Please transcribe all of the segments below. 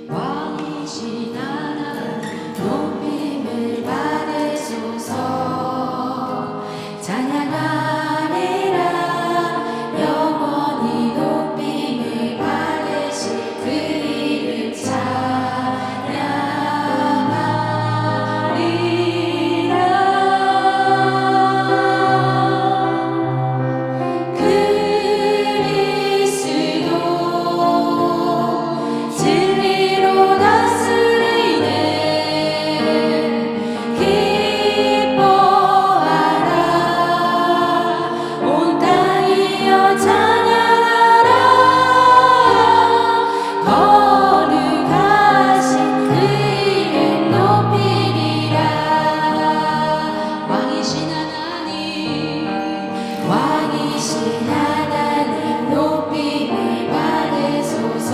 왕이신 하나님 높임을 받으소서. 찬양하리라 영원히 높임을 받으실 그 이름 찬양하리라. 왕이신 하나님 높임을 받으소서.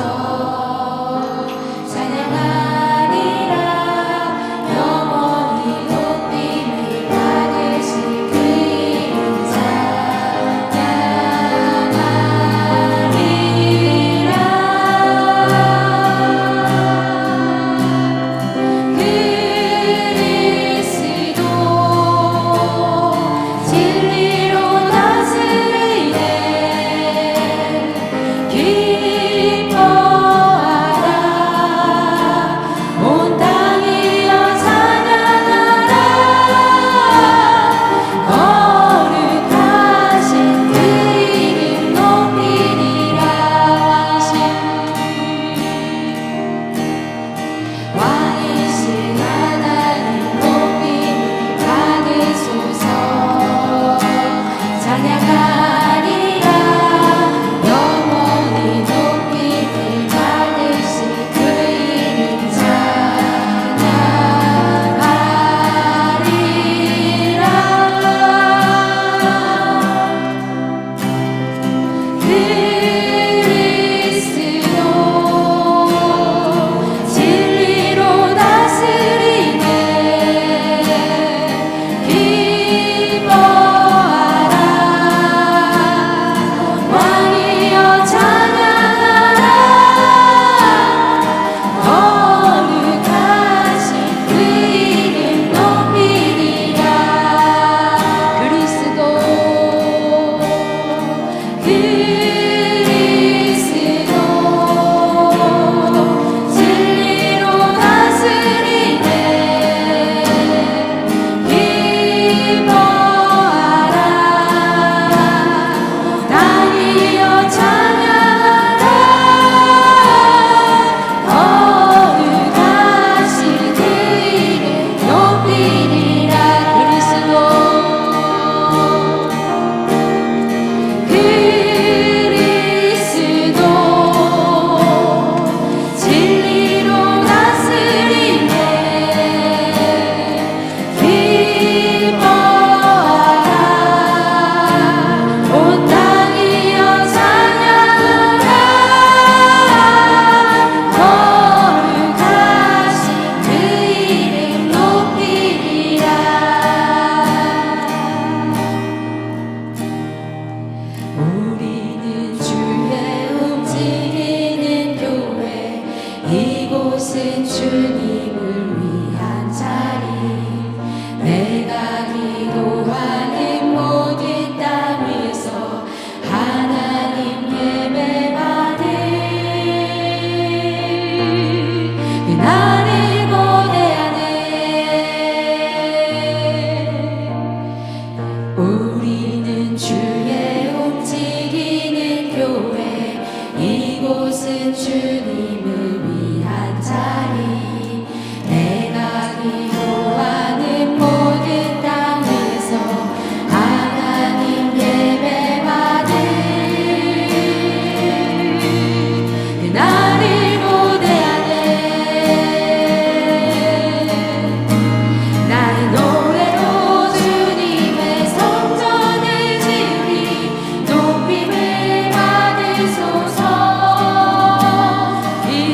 찬양하리라 영원히 높임을 받으실 그 이름 찬양하리라. 그리스도 진리로 이곳은 주님을 위한 자리. 내가 기도하는 모든 땅 위에서 하나님 예배받을 그날을 고대하네. 우리는 주의 움직이는 교회. 이곳은 주님을 위한 자리. 내가 기도하는 모든 땅 위에서 하나님 예배받을 그날을 고대하네. 나는 노래로 주님의 성전을 지으리. 높임을 받으소서. 이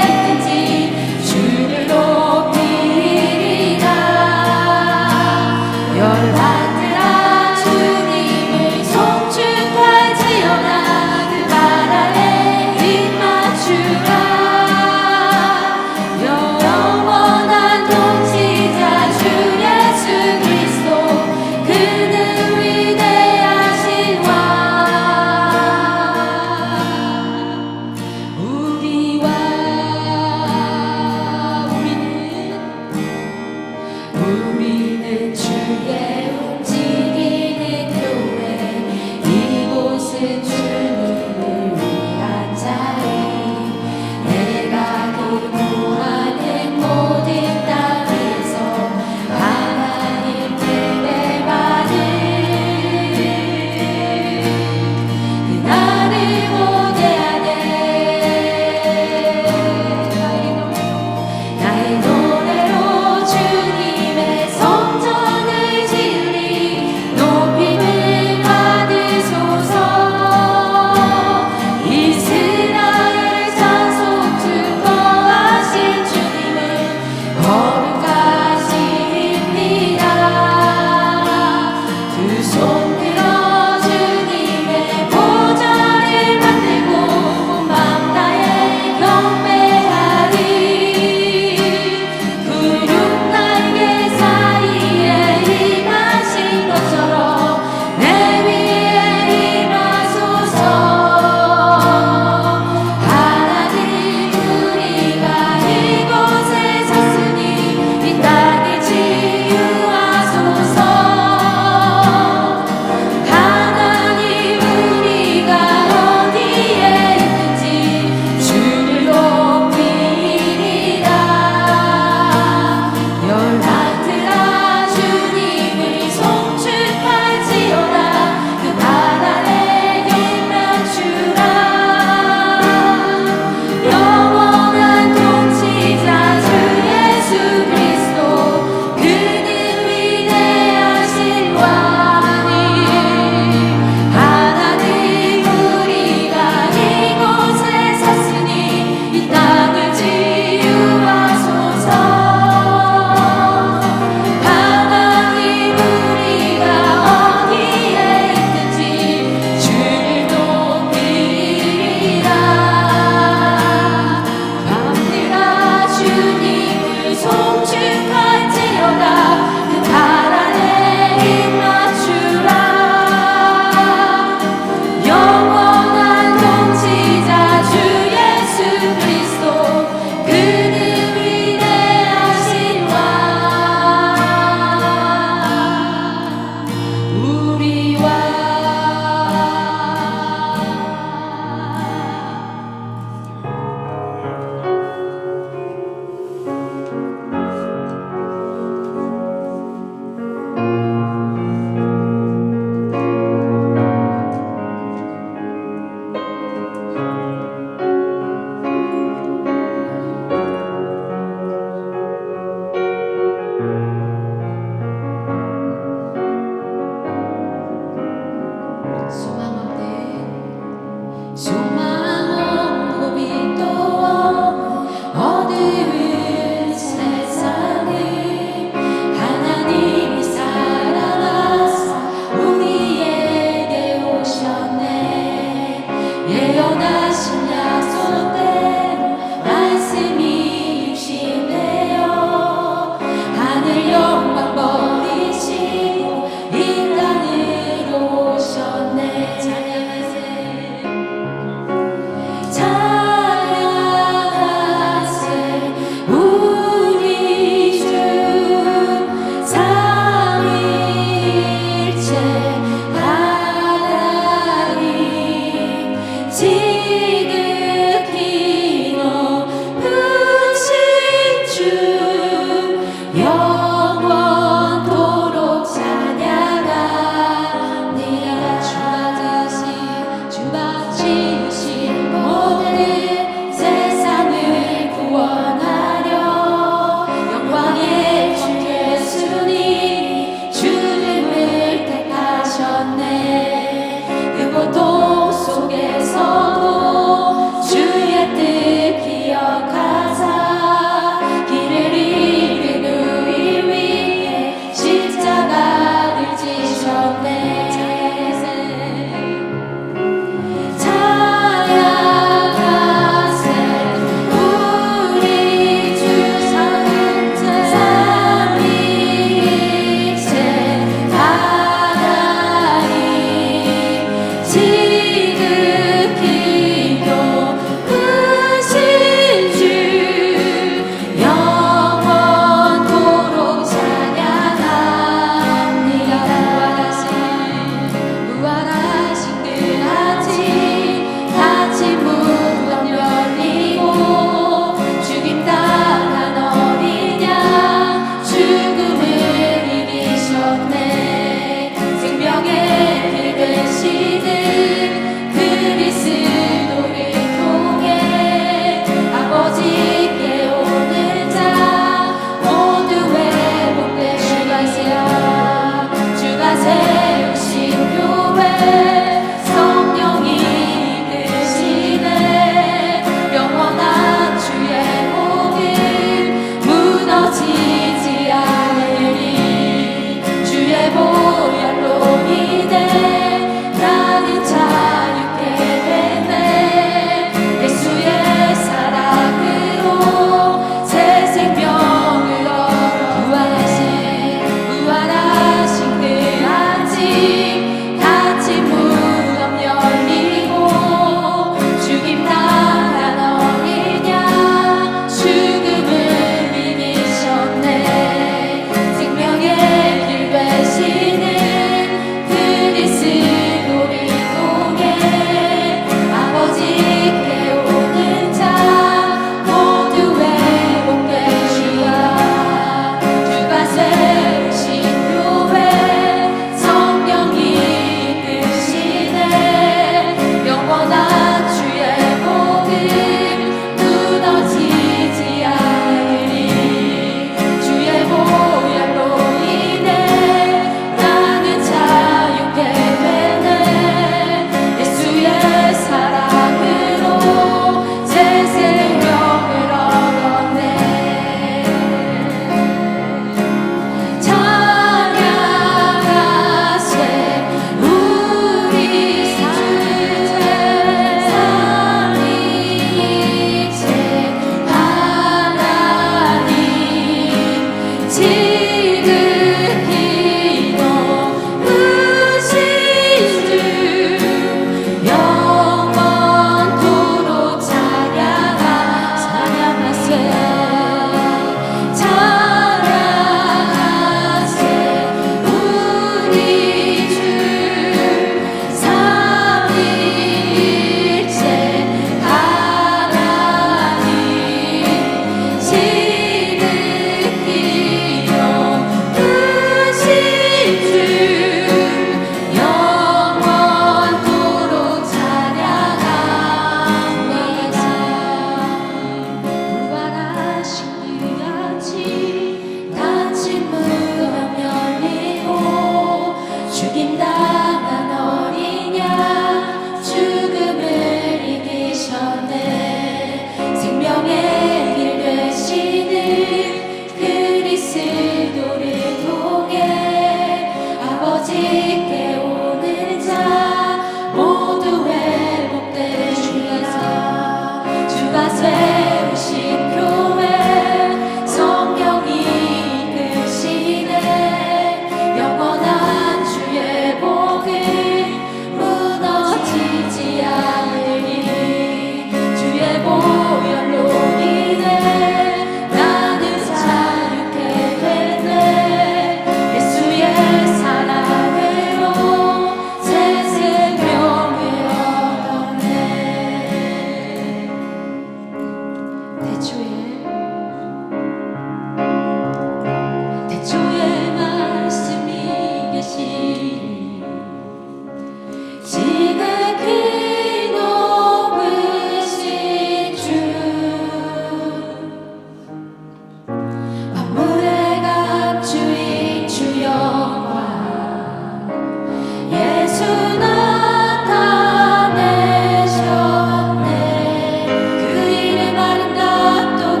그 이름 아름답도다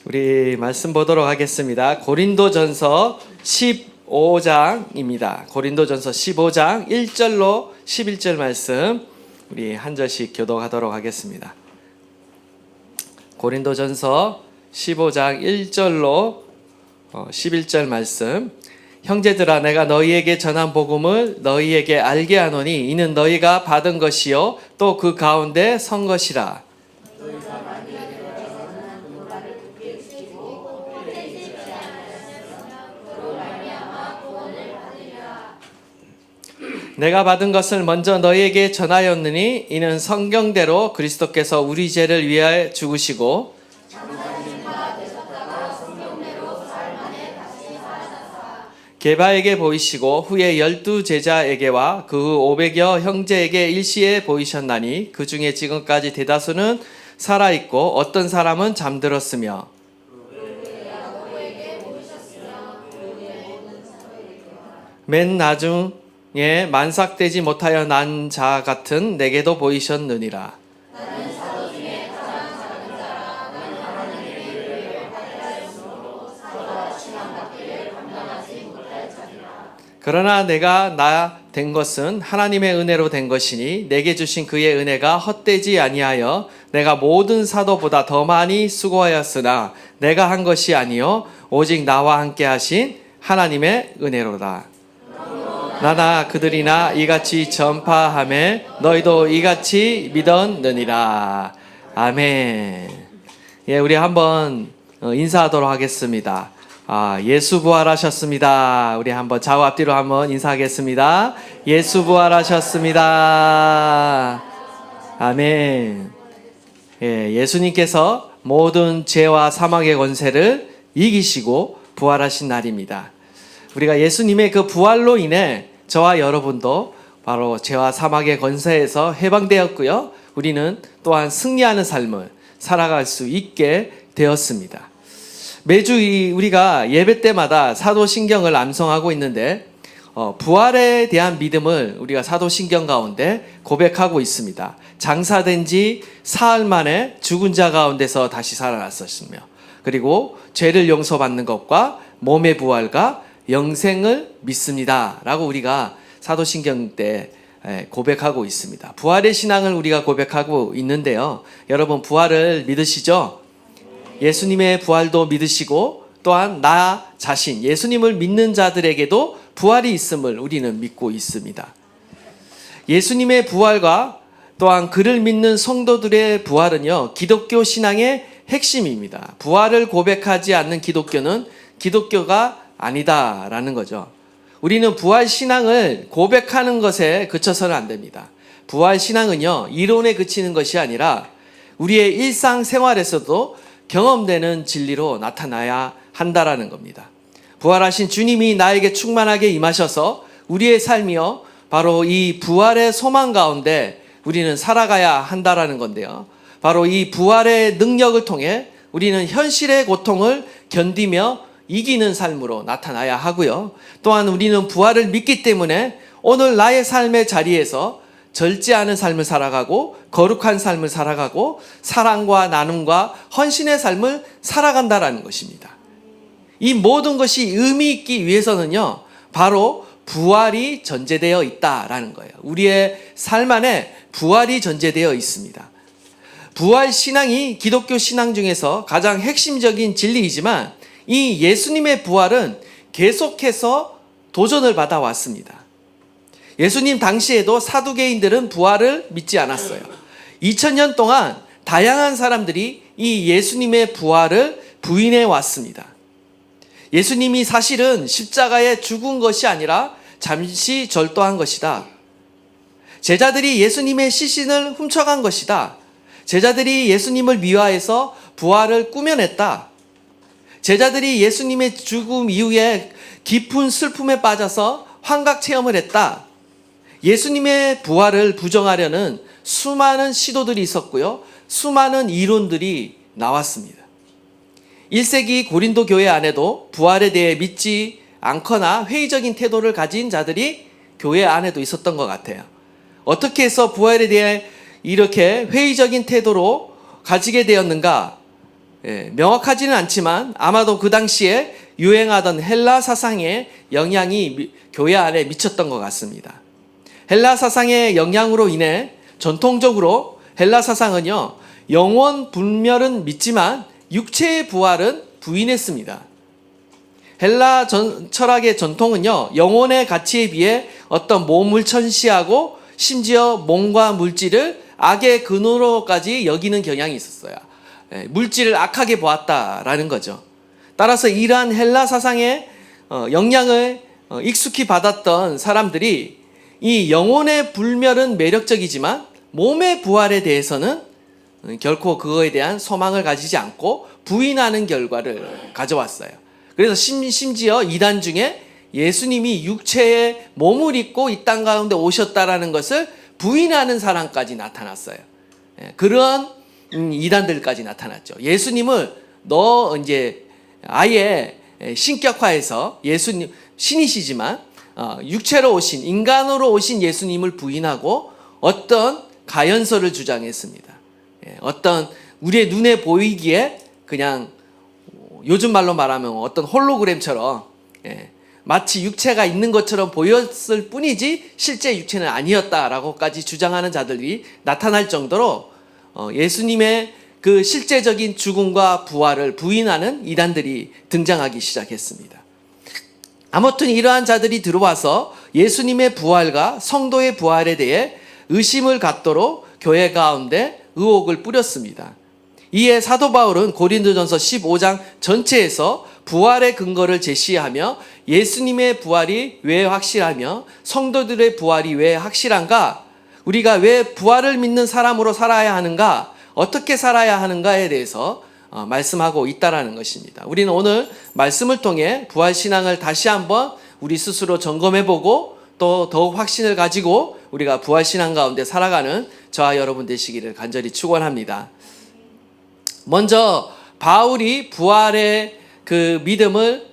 우리 말씀 보도록 하겠습니다. 고린도전서 15장입니다. 고린도전서 15장 1절로 11절 말씀 우리 한 절씩 교독하도록 하겠습니다. 고린도전서 15장 1절로 11절 말씀. 형제들아, 내가 너희에게 전한 복음을 너희에게 알게 하노니 이는 너희가 받은 것이요 또 그 가운데 선 것이라. 내가 받은 것을 먼저 너희에게 전하였느니 이는 성경대로 그리스도께서 우리 죄를 위하여 죽으시고 게바에게 보이시고 후에 12 제자에게와 그 후 500여 형제에게 일시에 보이셨나니 그 중에 지금까지 대다수는 살아있고 어떤 사람은 잠들었으며 맨 나중에 만삭되지 못하여 난 자 같은 내게도 보이셨느니라. 그러나 내가 나 된 것은 하나님의 은혜로 된 것이니 내게 주신 그의 은혜가 헛되지 아니하여 내가 모든 사도보다 더 많이 수고하였으나 내가 한 것이 아니요 오직 나와 함께 하신 하나님의 은혜로다. 나나 그들이나 이같이 전파하매 너희도 이같이 믿었느니라. 아멘. 예, 우리 한번 인사하도록 하겠습니다. 예수 부활하셨습니다. 우리 한번 좌우 앞뒤로 한번 인사하겠습니다. 예수 부활하셨습니다. 아멘. 예, 예수님께서 모든 죄와 사망의 권세를 이기시고 부활하신 날입니다. 우리가 예수님의 그 부활로 인해 저와 여러분도 바로 죄와 사망의 권세에서 해방되었고요. 우리는 또한 승리하는 삶을 살아갈 수 있게 되었습니다. 매주 우리가 예배 때마다 사도신경을 암송하고 있는데 부활에 대한 믿음을 우리가 사도신경 가운데 고백하고 있습니다. 장사된 지 사흘 만에 죽은 자 가운데서 다시 살아났었으며 그리고 죄를 용서받는 것과 몸의 부활과 영생을 믿습니다 라고 우리가 사도신경 때 고백하고 있습니다. 부활의 신앙을 우리가 고백하고 있는데요. 여러분 부활을 믿으시죠? 예수님의 부활도 믿으시고 또한 나 자신 예수님을 믿는 자들에게도 부활이 있음을 우리는 믿고 있습니다. 예수님의 부활과 또한 그를 믿는 성도들의 부활은요, 기독교 신앙의 핵심입니다. 부활을 고백하지 않는 기독교는 기독교가 아니다라는 거죠. 우리는 부활 신앙을 고백하는 것에 그쳐서는 안 됩니다. 부활 신앙은요, 이론에 그치는 것이 아니라 우리의 일상생활에서도 경험되는 진리로 나타나야 한다라는 겁니다. 부활하신 주님이 나에게 충만하게 임하셔서 우리의 삶이요, 바로 이 부활의 소망 가운데 우리는 살아가야 한다라는 건데요. 바로 이 부활의 능력을 통해 우리는 현실의 고통을 견디며 이기는 삶으로 나타나야 하고요. 또한 우리는 부활을 믿기 때문에 오늘 나의 삶의 자리에서 절제하는 삶을 살아가고 거룩한 삶을 살아가고 사랑과 나눔과 헌신의 삶을 살아간다라는 것입니다. 이 모든 것이 의미 있기 위해서는요, 바로 부활이 전제되어 있다라는 거예요. 우리의 삶 안에 부활이 전제되어 있습니다. 부활 신앙이 기독교 신앙 중에서 가장 핵심적인 진리이지만 이 예수님의 부활은 계속해서 도전을 받아왔습니다. 예수님 당시에도 사두개인들은 부활을 믿지 않았어요. 2000년 동안 다양한 사람들이 이 예수님의 부활을 부인해 왔습니다. 예수님이 사실은 십자가에 죽은 것이 아니라 잠시 절도한 것이다. 제자들이 예수님의 시신을 훔쳐간 것이다. 제자들이 예수님을 미화해서 부활을 꾸며냈다. 제자들이 예수님의 죽음 이후에 깊은 슬픔에 빠져서 환각 체험을 했다. 예수님의 부활을 부정하려는 수많은 시도들이 있었고요. 수많은 이론들이 나왔습니다. 1세기 고린도 교회 안에도 부활에 대해 믿지 않거나 회의적인 태도를 가진 자들이 교회 안에도 있었던 것 같아요. 어떻게 해서 부활에 대해 이렇게 회의적인 태도로 가지게 되었는가? 명확하지는 않지만 아마도 그 당시에 유행하던 헬라 사상의 영향이 교회 안에 미쳤던 것 같습니다. 헬라 사상의 영향으로 인해 전통적으로 헬라 사상은요, 영원 분멸은 믿지만 육체의 부활은 부인했습니다. 헬라 철학의 전통은요, 영혼의 가치에 비해 어떤 몸을 천시하고 심지어 몸과 물질을 악의 근원으로까지 여기는 경향이 있었어요. 물질을 악하게 보았다라는 거죠. 따라서 이러한 헬라 사상의 영향을 익숙히 받았던 사람들이 이 영혼의 불멸은 매력적이지만 몸의 부활에 대해서는 결코 그거에 대한 소망을 가지지 않고 부인하는 결과를 가져왔어요. 그래서 심지어 이단 중에 예수님이 육체의 몸을 입고 이 땅 가운데 오셨다라는 것을 부인하는 사람까지 나타났어요. 그런 이단들까지 나타났죠. 예수님을 이제 아예 신격화해서 예수님 신이시지만 육체로 오신 인간으로 오신 예수님을 부인하고 어떤 가연설을 주장했습니다. 어떤 우리의 눈에 보이기에 그냥 요즘 말로 말하면 어떤 홀로그램처럼 마치 육체가 있는 것처럼 보였을 뿐이지 실제 육체는 아니었다라고까지 주장하는 자들이 나타날 정도로 예수님의 그 실제적인 죽음과 부활을 부인하는 이단들이 등장하기 시작했습니다. 아무튼 이러한 자들이 들어와서 예수님의 부활과 성도의 부활에 대해 의심을 갖도록 교회 가운데 의혹을 뿌렸습니다. 이에 사도 바울은 고린도전서 15장 전체에서 부활의 근거를 제시하며 예수님의 부활이 왜 확실하며 성도들의 부활이 왜 확실한가? 우리가 왜 부활을 믿는 사람으로 살아야 하는가? 어떻게 살아야 하는가에 대해서 말씀하고 있다라는 것입니다. 우리는 오늘 말씀을 통해 부활 신앙을 다시 한번 우리 스스로 점검해보고 또 더욱 확신을 가지고 우리가 부활 신앙 가운데 살아가는 저와 여러분 되시기를 간절히 축원합니다. 먼저 바울이 부활의 그 믿음을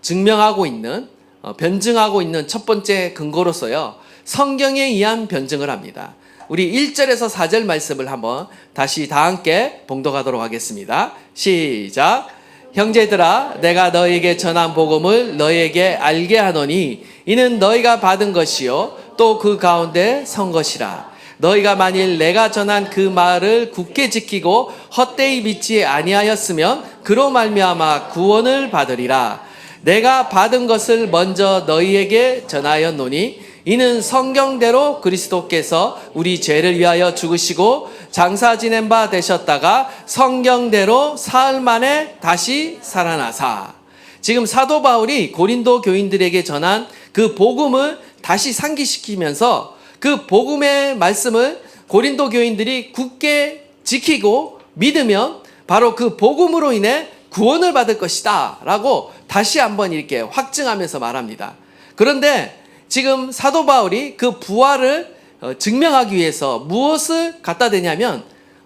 증명하고 있는 변증하고 있는 첫 번째 근거로서요, 성경에 의한 변증을 합니다. 우리 1절에서 4절 말씀을 한번 다시 다 함께 봉독하도록 하겠습니다. 시작. 형제들아, 내가 너에게 전한 복음을 너에게 알게 하노니 이는 너희가 받은 것이요 또 그 가운데 선 것이라. 너희가 만일 내가 전한 그 말을 굳게 지키고 헛되이 믿지 아니하였으면 그로 말미암아 구원을 받으리라. 내가 받은 것을 먼저 너희에게 전하였노니 이는 성경대로 그리스도께서 우리 죄를 위하여 죽으시고 장사 지낸 바 되셨다가 성경대로 사흘 만에 다시 살아나사. 지금 사도 바울이 고린도 교인들에게 전한 그 복음을 다시 상기시키면서 그 복음의 말씀을 고린도 교인들이 굳게 지키고 믿으면 바로 그 복음으로 인해 구원을 받을 것이다 라고 다시 한번 이렇게 확증하면서 말합니다. 그런데 지금 사도 바울이 그 부활을 증명하기 위해서 무엇을 갖다 대냐면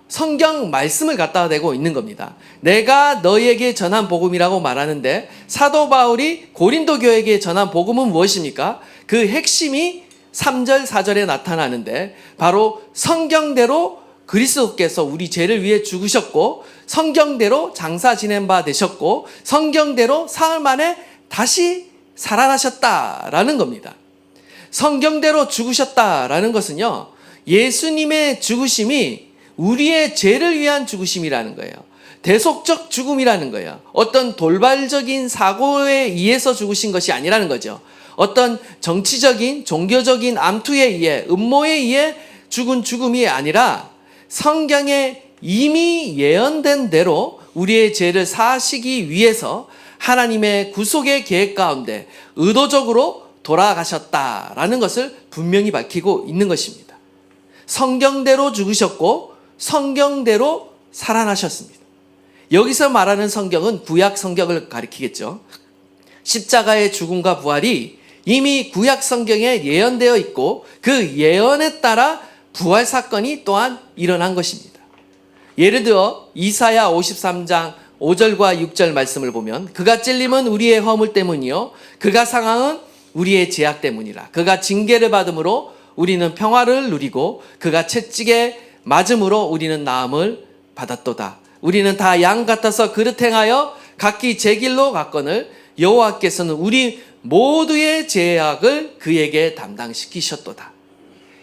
성경 말씀을 갖다 대고 있는 겁니다. 내가 너희에게 전한 복음이라고 말하는데 사도 바울이 고린도 교회에게 전한 복음은 무엇입니까? 그 핵심이 3절 4절에 나타나는데 바로 성경대로 그리스도께서 우리 죄를 위해 죽으셨고 성경대로 장사 지낸 바 되셨고 성경대로 사흘 만에 다시 살아나셨다라는 겁니다. 성경대로 죽으셨다라는 것은요, 예수님의 죽으심이 우리의 죄를 위한 죽으심이라는 거예요. 대속적 죽음이라는 거예요. 어떤 돌발적인 사고에 의해서 죽으신 것이 아니라는 거죠. 어떤 정치적인, 종교적인 암투에 의해, 음모에 의해 죽은 죽음이 아니라 성경에 이미 예언된 대로 우리의 죄를 사하시기 위해서 하나님의 구속의 계획 가운데 의도적으로 돌아가셨다라는 것을 분명히 밝히고 있는 것입니다. 성경대로 죽으셨고 성경대로 살아나셨습니다. 여기서 말하는 성경은 구약 성경을 가리키겠죠. 십자가의 죽음과 부활이 이미 구약 성경에 예언되어 있고 그 예언에 따라 부활 사건이 또한 일어난 것입니다. 예를 들어 이사야 53장 5절과 6절 말씀을 보면 그가 찔림은 우리의 허물 때문이요 그가 상함은 우리의 죄악 때문이라. 그가 징계를 받음으로 우리는 평화를 누리고 그가 채찍에 맞음으로 우리는 나음을 받았도다. 우리는 다 양 같아서 그릇 행하여 각기 제 길로 갔거늘 여호와께서는 우리 모두의 죄악을 그에게 담당시키셨도다.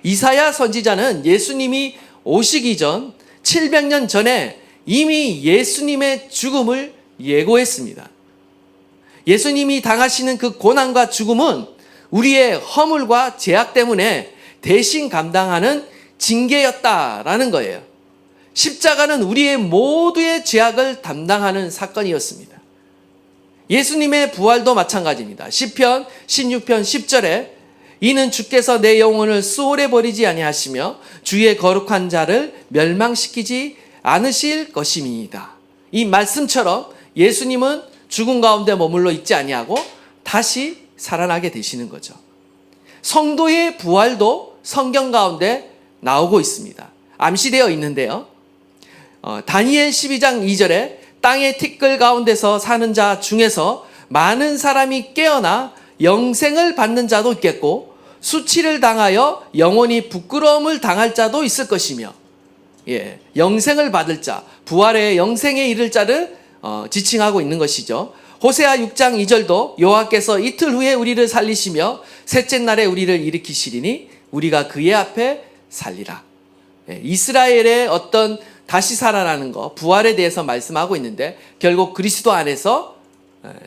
이사야 선지자는 예수님이 오시기 전 700년 전에 이미 예수님의 죽음을 예고했습니다. 예수님이 당하시는 그 고난과 죽음은 우리의 허물과 죄악 때문에 대신 감당하는 징계였다라는 거예요. 십자가는 우리의 모두의 죄악을 담당하는 사건이었습니다. 예수님의 부활도 마찬가지입니다. 시편 16편 10절에 이는 주께서 내 영혼을 수월에 버리지 아니하시며 주의 거룩한 자를 멸망시키지 않으실 것임이니이다. 이 말씀처럼 예수님은 죽음 가운데 머물러 있지 아니하고 다시 살아나게 되시는 거죠. 성도의 부활도 성경 가운데 나오고 있습니다. 암시되어 있는데요. 다니엘 12장 2절에 땅의 티끌 가운데서 사는 자 중에서 많은 사람이 깨어나 영생을 받는 자도 있겠고 수치를 당하여 영원히 부끄러움을 당할 자도 있을 것이며, 영생을 받을 자, 부활의 영생에 이를 자를 지칭하고 있는 것이죠. 호세아 6장 2절도 여호와께서 이틀 후에 우리를 살리시며 셋째 날에 우리를 일으키시리니 우리가 그의 앞에 살리라. 이스라엘의 어떤 다시 살아나는 것, 부활에 대해서 말씀하고 있는데 결국 그리스도 안에서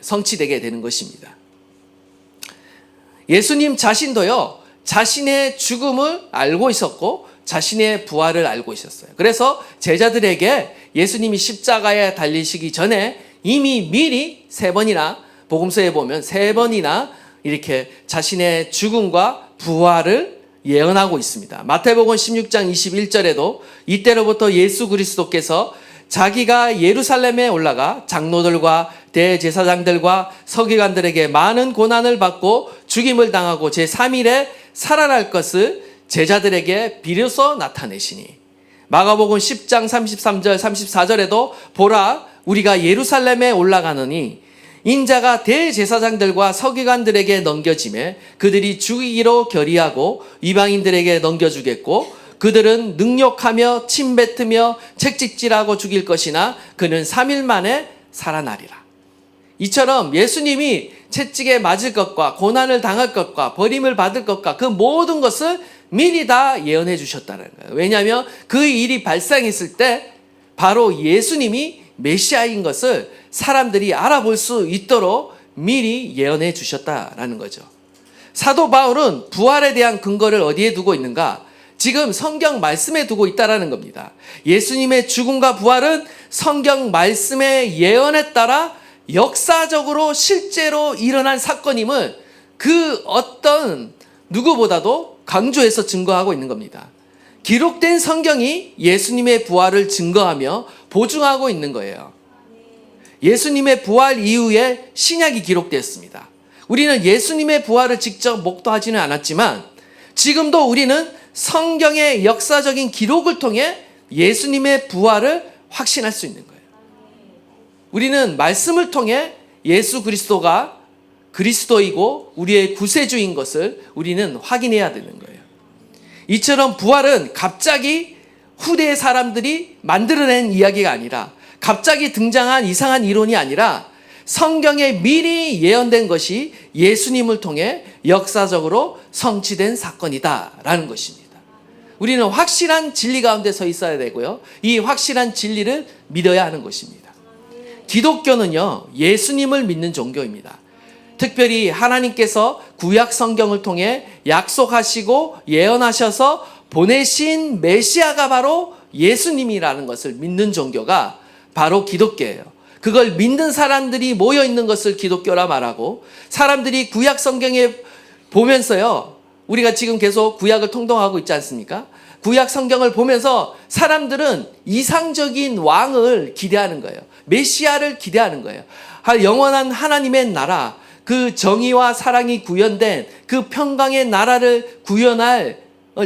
성취되게 되는 것입니다. 예수님 자신도요, 자신의 죽음을 알고 있었고 자신의 부활을 알고 있었어요. 그래서 제자들에게 예수님이 십자가에 달리시기 전에 이미 미리 3번이나, 복음서에 보면 3번이나 이렇게 자신의 죽음과 부활을 예언하고 있습니다. 마태복음 16장 21절에도 이때로부터 예수 그리스도께서 자기가 예루살렘에 올라가 장로들과 대제사장들과 서기관들에게 많은 고난을 받고 죽임을 당하고 제3일에 살아날 것을 제자들에게 비로소 나타내시니, 마가복음 10장 33절 34절에도 보라 우리가 예루살렘에 올라가느니 인자가 대제사장들과 서기관들에게 넘겨지매 그들이 죽이기로 결의하고 이방인들에게 넘겨주겠고 그들은 능욕하며 침뱉으며 책찍질하고 죽일 것이나 그는 3일 만에 살아나리라. 이처럼 예수님이 채찍에 맞을 것과 고난을 당할 것과 버림을 받을 것과 그 모든 것을 미리 다 예언해 주셨다는 거예요. 왜냐하면 그 일이 발생했을 때 바로 예수님이 메시아인 것을 사람들이 알아볼 수 있도록 미리 예언해 주셨다라는 거죠. 사도 바울은 부활에 대한 근거를 어디에 두고 있는가? 지금 성경 말씀에 두고 있다라는 겁니다. 예수님의 죽음과 부활은 성경 말씀의 예언에 따라 역사적으로 실제로 일어난 사건임을 그 어떤 누구보다도 강조해서 증거하고 있는 겁니다. 기록된 성경이 예수님의 부활을 증거하며 보증하고 있는 거예요. 예수님의 부활 이후에 신약이 기록되었습니다. 우리는 예수님의 부활을 직접 목도하지는 않았지만 지금도 우리는 성경의 역사적인 기록을 통해 예수님의 부활을 확신할 수 있는 거예요. 우리는 말씀을 통해 예수 그리스도가 그리스도이고 우리의 구세주인 것을 우리는 확인해야 되는 거예요. 이처럼 부활은 갑자기 후대의 사람들이 만들어낸 이야기가 아니라 갑자기 등장한 이상한 이론이 아니라 성경에 미리 예언된 것이 예수님을 통해 역사적으로 성취된 사건이다라는 것입니다. 우리는 확실한 진리 가운데 서 있어야 되고요. 이 확실한 진리를 믿어야 하는 것입니다. 기독교는요, 예수님을 믿는 종교입니다. 특별히 하나님께서 구약 성경을 통해 약속하시고 예언하셔서 보내신 메시아가 바로 예수님이라는 것을 믿는 종교가 바로 기독교예요. 그걸 믿는 사람들이 모여 있는 것을 기독교라 말하고, 사람들이 구약 성경에 보면서요, 우리가 지금 계속 구약을 통독하고 있지 않습니까? 구약 성경을 보면서 사람들은 이상적인 왕을 기대하는 거예요. 메시아를 기대하는 거예요. 영원한 하나님의 나라, 그 정의와 사랑이 구현된 그 평강의 나라를 구현할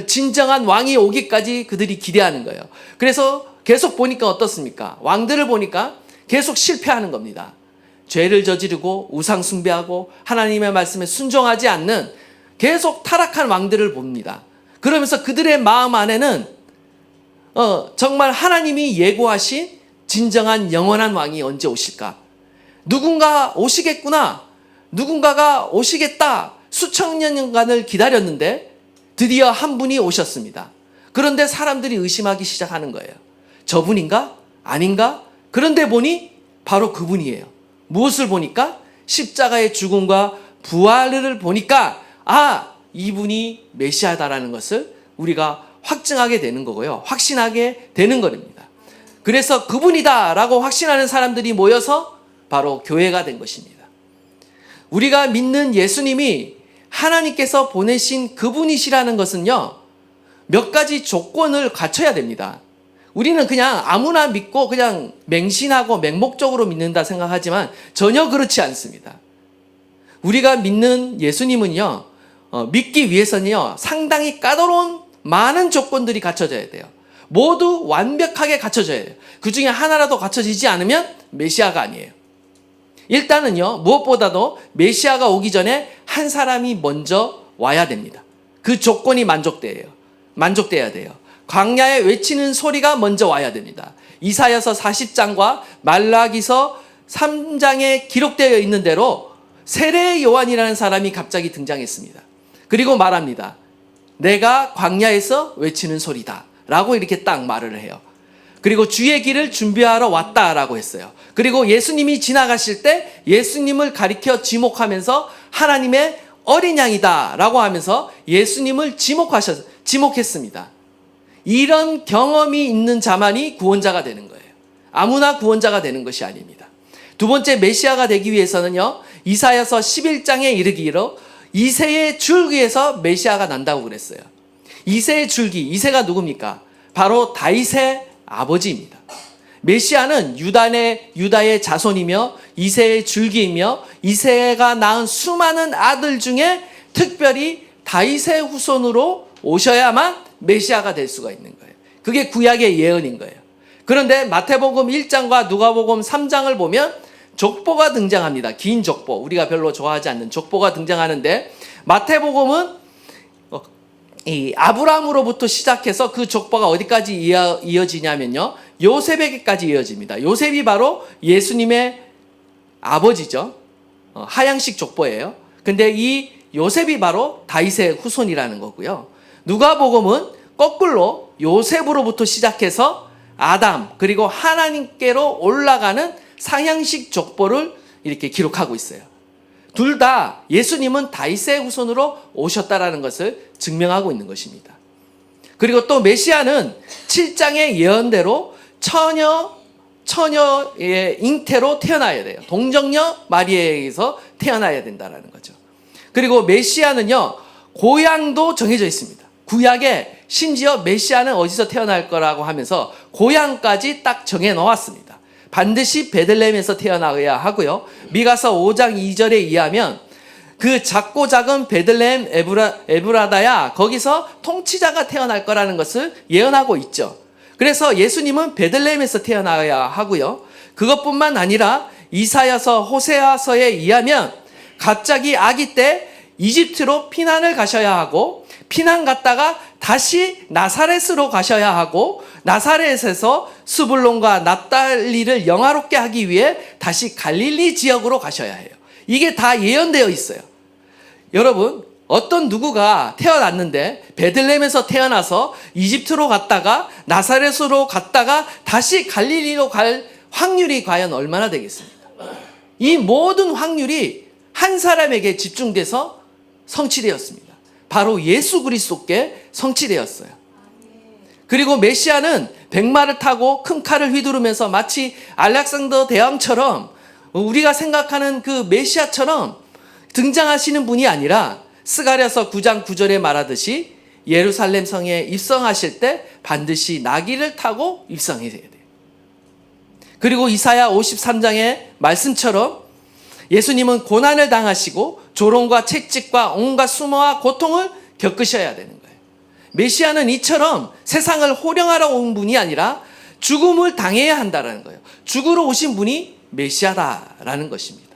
진정한 왕이 오기까지 그들이 기대하는 거예요. 그래서 계속 보니까 어떻습니까? 왕들을 보니까 계속 실패하는 겁니다. 죄를 저지르고 우상 숭배하고 하나님의 말씀에 순종하지 않는 계속 타락한 왕들을 봅니다. 그러면서 그들의 마음 안에는 정말 하나님이 예고하신 진정한 영원한 왕이 언제 오실까? 누군가 오시겠구나. 누군가가 오시겠다. 수천 년간을 기다렸는데 드디어 한 분이 오셨습니다. 그런데 사람들이 의심하기 시작하는 거예요. 저분인가? 아닌가? 그런데 보니 바로 그분이에요. 무엇을 보니까? 십자가의 죽음과 부활을 보니까 이분이 메시아다라는 것을 우리가 확증하게 되는 거고요. 확신하게 되는 겁니다. 그래서 그분이다라고 확신하는 사람들이 모여서 바로 교회가 된 것입니다. 우리가 믿는 예수님이 하나님께서 보내신 그분이시라는 것은요, 몇 가지 조건을 갖춰야 됩니다. 우리는 그냥 아무나 믿고 그냥 맹신하고 맹목적으로 믿는다 생각하지만 전혀 그렇지 않습니다. 우리가 믿는 예수님은요, 믿기 위해서는요, 상당히 까다로운 많은 조건들이 갖춰져야 돼요. 모두 완벽하게 갖춰져야 돼요. 그 중에 하나라도 갖춰지지 않으면 메시아가 아니에요. 일단은요, 무엇보다도 메시아가 오기 전에 한 사람이 먼저 와야 됩니다. 그 조건이 만족돼야 돼요. 광야에 외치는 소리가 먼저 와야 됩니다. 이사야서 40장과 말라기서 3장에 기록되어 있는 대로 세례 요한이라는 사람이 갑자기 등장했습니다. 그리고 말합니다. 내가 광야에서 외치는 소리다 라고 이렇게 딱 말을 해요. 그리고 주의 길을 준비하러 왔다라고 했어요. 그리고 예수님이 지나가실 때 예수님을 가리켜 지목하면서 하나님의 어린 양이다 라고 하면서 예수님을 지목했습니다. 이런 경험이 있는 자만이 구원자가 되는 거예요. 아무나 구원자가 되는 것이 아닙니다. 두 번째, 메시아가 되기 위해서는요, 이사야서 11장에 이르기로 이새의 줄기에서 메시아가 난다고 그랬어요. 이새의 줄기, 이새가 누굽니까? 바로 다윗의 아버지입니다. 메시아는 유다의 자손이며 이새의 줄기이며 이새가 낳은 수많은 아들 중에 특별히 다윗의 후손으로 오셔야만 메시아가 될 수가 있는 거예요. 그게 구약의 예언인 거예요. 그런데 마태복음 1장과 누가복음 3장을 보면 족보가 등장합니다. 긴 족보, 우리가 별로 좋아하지 않는 족보가 등장하는데, 마태복음은 이 아브라함으로부터 시작해서 그 족보가 어디까지 이어지냐면요, 요셉에게까지 이어집니다. 요셉이 바로 예수님의 아버지죠. 하향식 족보예요. 근데 이 요셉이 바로 다윗의 후손이라는 거고요. 누가복음은 거꾸로 요셉으로부터 시작해서 아담 그리고 하나님께로 올라가는 상향식 족보를 이렇게 기록하고 있어요. 둘 다 예수님은 다윗의 후손으로 오셨다라는 것을 증명하고 있는 것입니다. 그리고 또 메시아는 7장의 예언대로 처녀의 잉태로 태어나야 돼요. 동정녀 마리아에게서 태어나야 된다는 거죠. 그리고 메시아는요, 고향도 정해져 있습니다. 구약에 심지어 메시아는 어디서 태어날 거라고 하면서 고향까지 딱 정해 놓았습니다. 반드시 베들레헴에서 태어나야 하고요. 미가서 5장 2절에 의하면 그 작고 작은 베들레헴 에브라다야 거기서 통치자가 태어날 거라는 것을 예언하고 있죠. 그래서 예수님은 베들레헴에서 태어나야 하고요. 그것뿐만 아니라 이사야서 호세아서에 의하면 갑자기 아기 때 이집트로 피난을 가셔야 하고 피난 갔다가 다시 나사렛으로 가셔야 하고 나사렛에서 스불론과 납달리를 영화롭게 하기 위해 다시 갈릴리 지역으로 가셔야 해요. 이게 다 예언되어 있어요. 여러분, 어떤 누구가 태어났는데 베들레헴에서 태어나서 이집트로 갔다가 나사렛으로 갔다가 다시 갈릴리로 갈 확률이 과연 얼마나 되겠습니까? 이 모든 확률이 한 사람에게 집중돼서 성취되었습니다. 바로 예수 그리스도께 성취되었어요. 그리고 메시아는 백마를 타고 큰 칼을 휘두르면서 마치 알렉산더 대왕처럼 우리가 생각하는 그 메시아처럼 등장하시는 분이 아니라 스가랴서 9장 9절에 말하듯이 예루살렘 성에 입성하실 때 반드시 나귀를 타고 입성해야 돼요. 그리고 이사야 53장의 말씀처럼 예수님은 고난을 당하시고 조롱과 채찍과 온갖 수모와 고통을 겪으셔야 되는 거예요. 메시아는 이처럼 세상을 호령하러 온 분이 아니라 죽음을 당해야 한다는 거예요. 죽으러 오신 분이 메시아다라는 것입니다.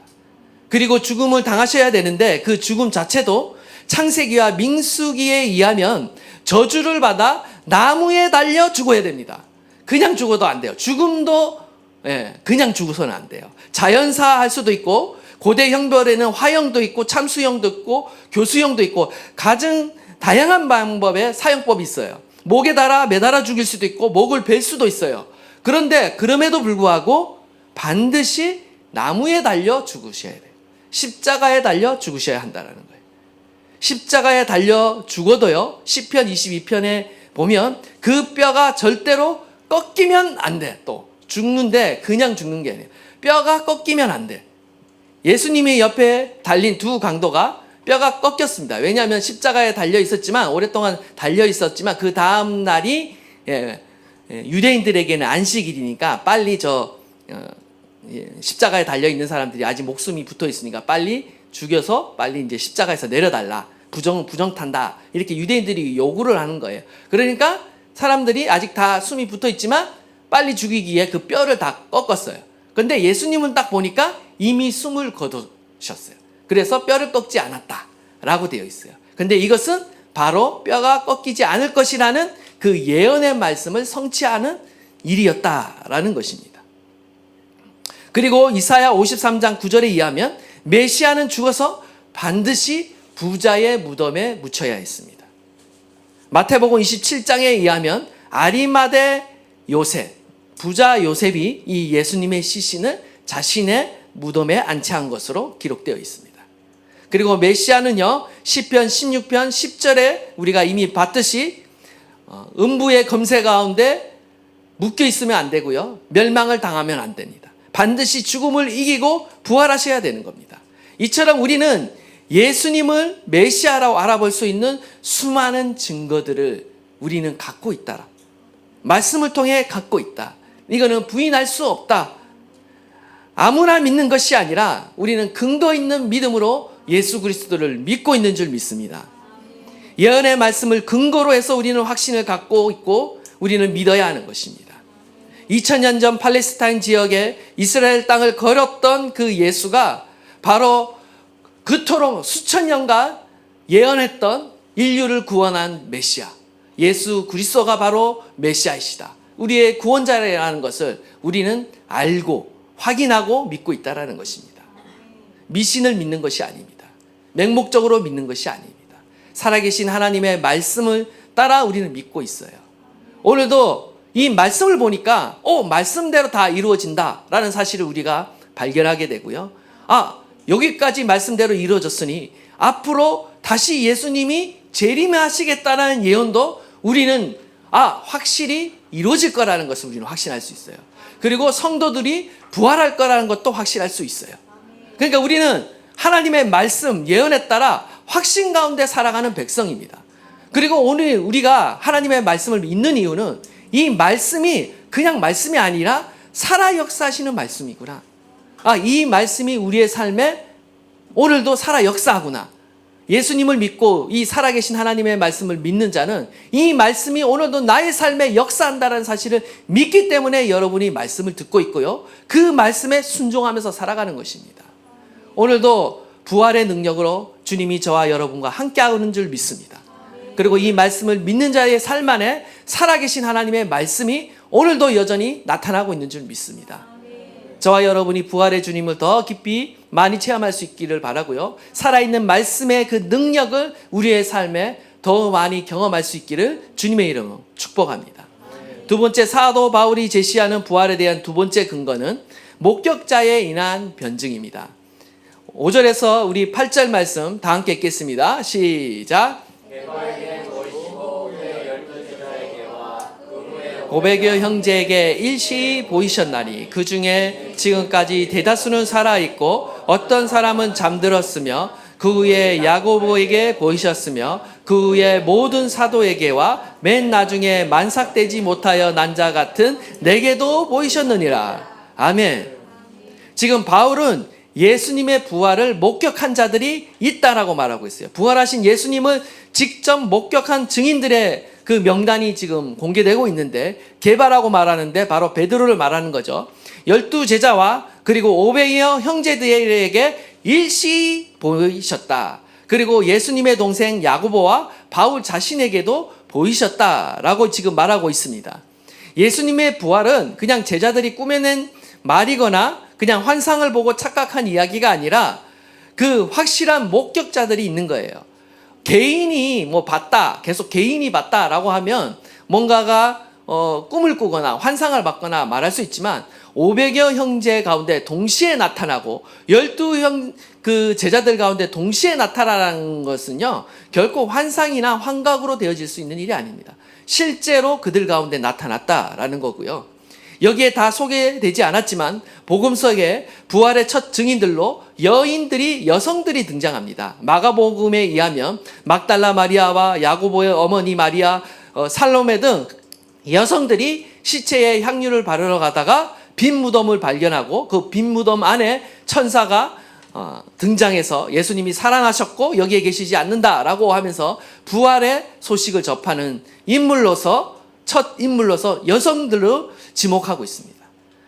그리고 죽음을 당하셔야 되는데 그 죽음 자체도 창세기와 민수기에 의하면 저주를 받아 나무에 달려 죽어야 됩니다. 그냥 죽어도 안 돼요. 죽음도 그냥 죽어서는 안 돼요. 자연사 할 수도 있고 고대 형벌에는 화형도 있고 참수형도 있고 교수형도 있고 가장 다양한 방법의 사형법이 있어요. 목에 달아 매달아 죽일 수도 있고 목을 벨 수도 있어요. 그런데 그럼에도 불구하고 반드시 나무에 달려 죽으셔야 돼요. 십자가에 달려 죽으셔야 한다는 거예요. 십자가에 달려 죽어도요. 시편 22편에 보면 그 뼈가 절대로 꺾이면 안 돼. 또 죽는데 그냥 죽는 게 아니에요. 뼈가 꺾이면 안 돼. 예수님의 옆에 달린 두 강도가 뼈가 꺾였습니다. 왜냐하면 십자가에 달려 있었지만 오랫동안 달려 있었지만 그 다음 날이 유대인들에게는 안식일이니까 빨리 십자가에 달려 있는 사람들이 아직 목숨이 붙어 있으니까 빨리 죽여서 빨리 이제 십자가에서 내려달라. 부정 탄다. 이렇게 유대인들이 요구를 하는 거예요. 그러니까 사람들이 아직 다 숨이 붙어 있지만 빨리 죽이기에 그 뼈를 다 꺾었어요. 근데 예수님은 딱 보니까 이미 숨을 거두셨어요. 그래서 뼈를 꺾지 않았다라고 되어 있어요. 근데 이것은 바로 뼈가 꺾이지 않을 것이라는 그 예언의 말씀을 성취하는 일이었다라는 것입니다. 그리고 이사야 53장 9절에 의하면 메시아는 죽어서 반드시 부자의 무덤에 묻혀야 했습니다. 마태복음 27장에 의하면 아리마대 요셉, 부자 요셉이 이 예수님의 시신을 자신의 무덤에 안치한 것으로 기록되어 있습니다. 그리고 메시아는요, 시편 16편 10절에 우리가 이미 봤듯이 음부의 검새 가운데 묶여 있으면 안 되고요, 멸망을 당하면 안 됩니다. 반드시 죽음을 이기고 부활하셔야 되는 겁니다. 이처럼 우리는 예수님을 메시아라고 알아볼 수 있는 수많은 증거들을 우리는 갖고 있다. 말씀을 통해 갖고 있다. 이거는 부인할 수 없다. 아무나 믿는 것이 아니라 우리는 근거 있는 믿음으로 예수 그리스도를 믿고 있는 줄 믿습니다. 예언의 말씀을 근거로 해서 우리는 확신을 갖고 있고 우리는 믿어야 하는 것입니다. 2000년 전 팔레스타인 지역에 이스라엘 땅을 걸었던 그 예수가 바로 그토록 수천 년간 예언했던 인류를 구원한 메시아, 예수 그리스도가 바로 메시아이시다. 우리의 구원자라는 것을 우리는 알고 확인하고 믿고 있다는 것입니다. 미신을 믿는 것이 아닙니다. 맹목적으로 믿는 것이 아닙니다. 살아계신 하나님의 말씀을 따라 우리는 믿고 있어요. 오늘도 이 말씀을 보니까 말씀대로 다 이루어진다라는 사실을 우리가 발견하게 되고요. 여기까지 말씀대로 이루어졌으니 앞으로 다시 예수님이 재림하시겠다는 예언도 우리는 확실히 이루어질 거라는 것을 우리는 확신할 수 있어요. 그리고 성도들이 부활할 거라는 것도 확신할 수 있어요. 그러니까 우리는 하나님의 말씀, 예언에 따라 확신 가운데 살아가는 백성입니다. 그리고 오늘 우리가 하나님의 말씀을 믿는 이유는 이 말씀이 그냥 말씀이 아니라 살아 역사하시는 말씀이구나. 이 말씀이 우리의 삶에 오늘도 살아 역사하구나. 예수님을 믿고 이 살아계신 하나님의 말씀을 믿는 자는 이 말씀이 오늘도 나의 삶에 역사한다는 사실을 믿기 때문에 여러분이 말씀을 듣고 있고요. 그 말씀에 순종하면서 살아가는 것입니다. 오늘도 부활의 능력으로 주님이 저와 여러분과 함께하는 줄 믿습니다. 그리고 이 말씀을 믿는 자의 삶 안에 살아계신 하나님의 말씀이 오늘도 여전히 나타나고 있는 줄 믿습니다. 저와 여러분이 부활의 주님을 더 깊이 많이 체험할 수 있기를 바라고요. 살아있는 말씀의 그 능력을 우리의 삶에 더 많이 경험할 수 있기를 주님의 이름으로 축복합니다. 두 번째, 사도 바울이 제시하는 부활에 대한 두 번째 근거는 목격자에 인한 변증입니다. 5절에서 우리 8절 말씀 다 함께 읽겠습니다. 시작. 500여 형제에게 일시 보이셨나니 그 중에 지금까지 대다수는 살아있고 어떤 사람은 잠들었으며 그 후에 야고보에게 보이셨으며 그 후에 모든 사도에게와 맨 나중에 만삭되지 못하여 난 자 같은 내게도 보이셨느니라. 아멘. 지금 바울은 예수님의 부활을 목격한 자들이 있다라고 말하고 있어요. 부활하신 예수님을 직접 목격한 증인들의 그 명단이 지금 공개되고 있는데, 개바라고 말하는데 바로 베드로를 말하는 거죠. 12제자와 그리고 500여 형제들에게 일시 보이셨다. 그리고 예수님의 동생 야고보와 바울 자신에게도 보이셨다라고 지금 말하고 있습니다. 예수님의 부활은 그냥 제자들이 꾸며낸 말이거나 그냥 환상을 보고 착각한 이야기가 아니라 그 확실한 목격자들이 있는 거예요. 개인이 봤다, 계속 개인이 봤다라고 하면 뭔가가 꿈을 꾸거나 환상을 봤거나 말할 수 있지만 500여 형제 가운데 동시에 나타나고 12형 그 제자들 가운데 동시에 나타나는 것은요, 결코 환상이나 환각으로 되어질 수 있는 일이 아닙니다. 실제로 그들 가운데 나타났다라는 거고요. 여기에 다 소개되지 않았지만 복음서에 부활의 첫 증인들로 여성들이 등장합니다. 마가복음에 의하면 막달라 마리아와 야고보의 어머니 마리아, 살로메 등 여성들이 시체에 향유를 바르러 가다가 빈 무덤을 발견하고 그 빈 무덤 안에 천사가 등장해서 예수님이 살아나셨고 여기에 계시지 않는다라고 하면서 부활의 소식을 접하는 첫 인물로서 여성들을 지목하고 있습니다.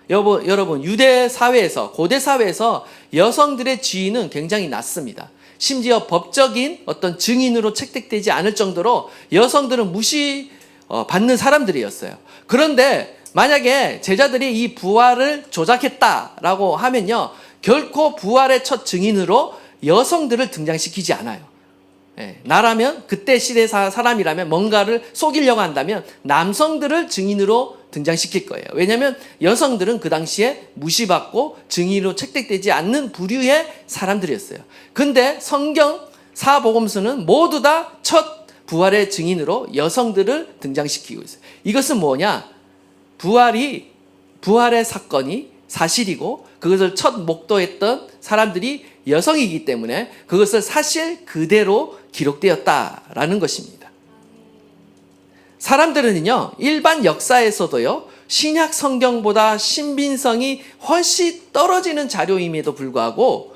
여러분 유대 사회에서, 고대 사회에서 여성들의 지위는 굉장히 낮습니다. 심지어 법적인 어떤 증인으로 채택되지 않을 정도로 여성들은 무시받는 사람들이었어요. 그런데 만약에 제자들이 이 부활을 조작했다라고 하면요, 결코 부활의 첫 증인으로 여성들을 등장시키지 않아요. 나라면, 그때 시대 사람이라면 뭔가를 속이려고 한다면 남성들을 증인으로 등장시킬 거예요. 왜냐하면 여성들은 그 당시에 무시받고 증인으로 채택되지 않는 부류의 사람들이었어요. 근데 성경 사복음서는 모두 다 첫 부활의 증인으로 여성들을 등장시키고 있어요. 이것은 뭐냐? 부활의 사건이 사실이고 그것을 첫 목도했던 사람들이 여성이기 때문에 그것을 사실 그대로 기록되었다라는 것입니다. 사람들은요, 일반 역사에서도요, 신약 성경보다 신빙성이 훨씬 떨어지는 자료임에도 불구하고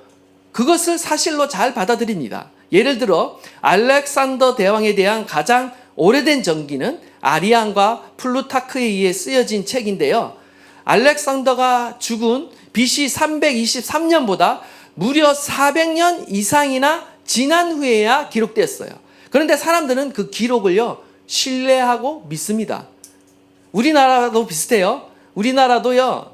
그것을 사실로 잘 받아들입니다. 예를 들어 알렉산더 대왕에 대한 가장 오래된 전기는 아리안과 플루타크에 의해 쓰여진 책인데요, 알렉산더가 죽은 BC 323년보다 무려 400년 이상이나 지난 후에야 기록됐어요. 그런데 사람들은 그 기록을요, 신뢰하고 믿습니다. 우리나라도 비슷해요. 우리나라도요,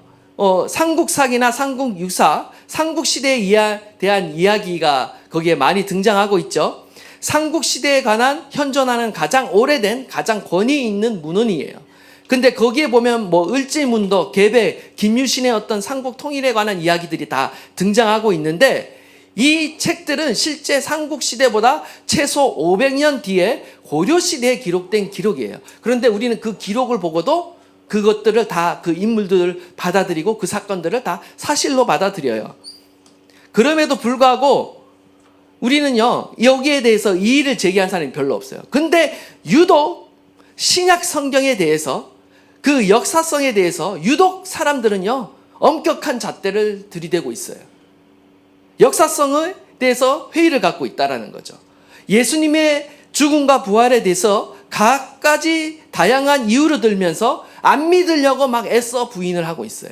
삼국사기나 삼국유사, 삼국시대에 대한 이야기가 거기에 많이 등장하고 있죠. 삼국시대에 관한 현존하는 가장 오래된, 가장 권위 있는 문헌이에요. 근데 거기에 보면 을지문도, 계백, 김유신의 어떤 삼국 통일에 관한 이야기들이 다 등장하고 있는데 이 책들은 실제 삼국시대보다 최소 500년 뒤에 고려시대에 기록된 기록이에요. 그런데 우리는 그 기록을 보고도 그것들을 다, 그 인물들을 받아들이고 그 사건들을 다 사실로 받아들여요. 그럼에도 불구하고 우리는요, 여기에 대해서 이의를 제기한 사람이 별로 없어요. 근데 유독 신약 성경에 대해서, 그 역사성에 대해서 유독 사람들은요, 엄격한 잣대를 들이대고 있어요. 역사성에 대해서 회의를 갖고 있다는 거죠. 예수님의 죽음과 부활에 대해서 각가지 다양한 이유를 들면서 안 믿으려고 막 애써 부인을 하고 있어요.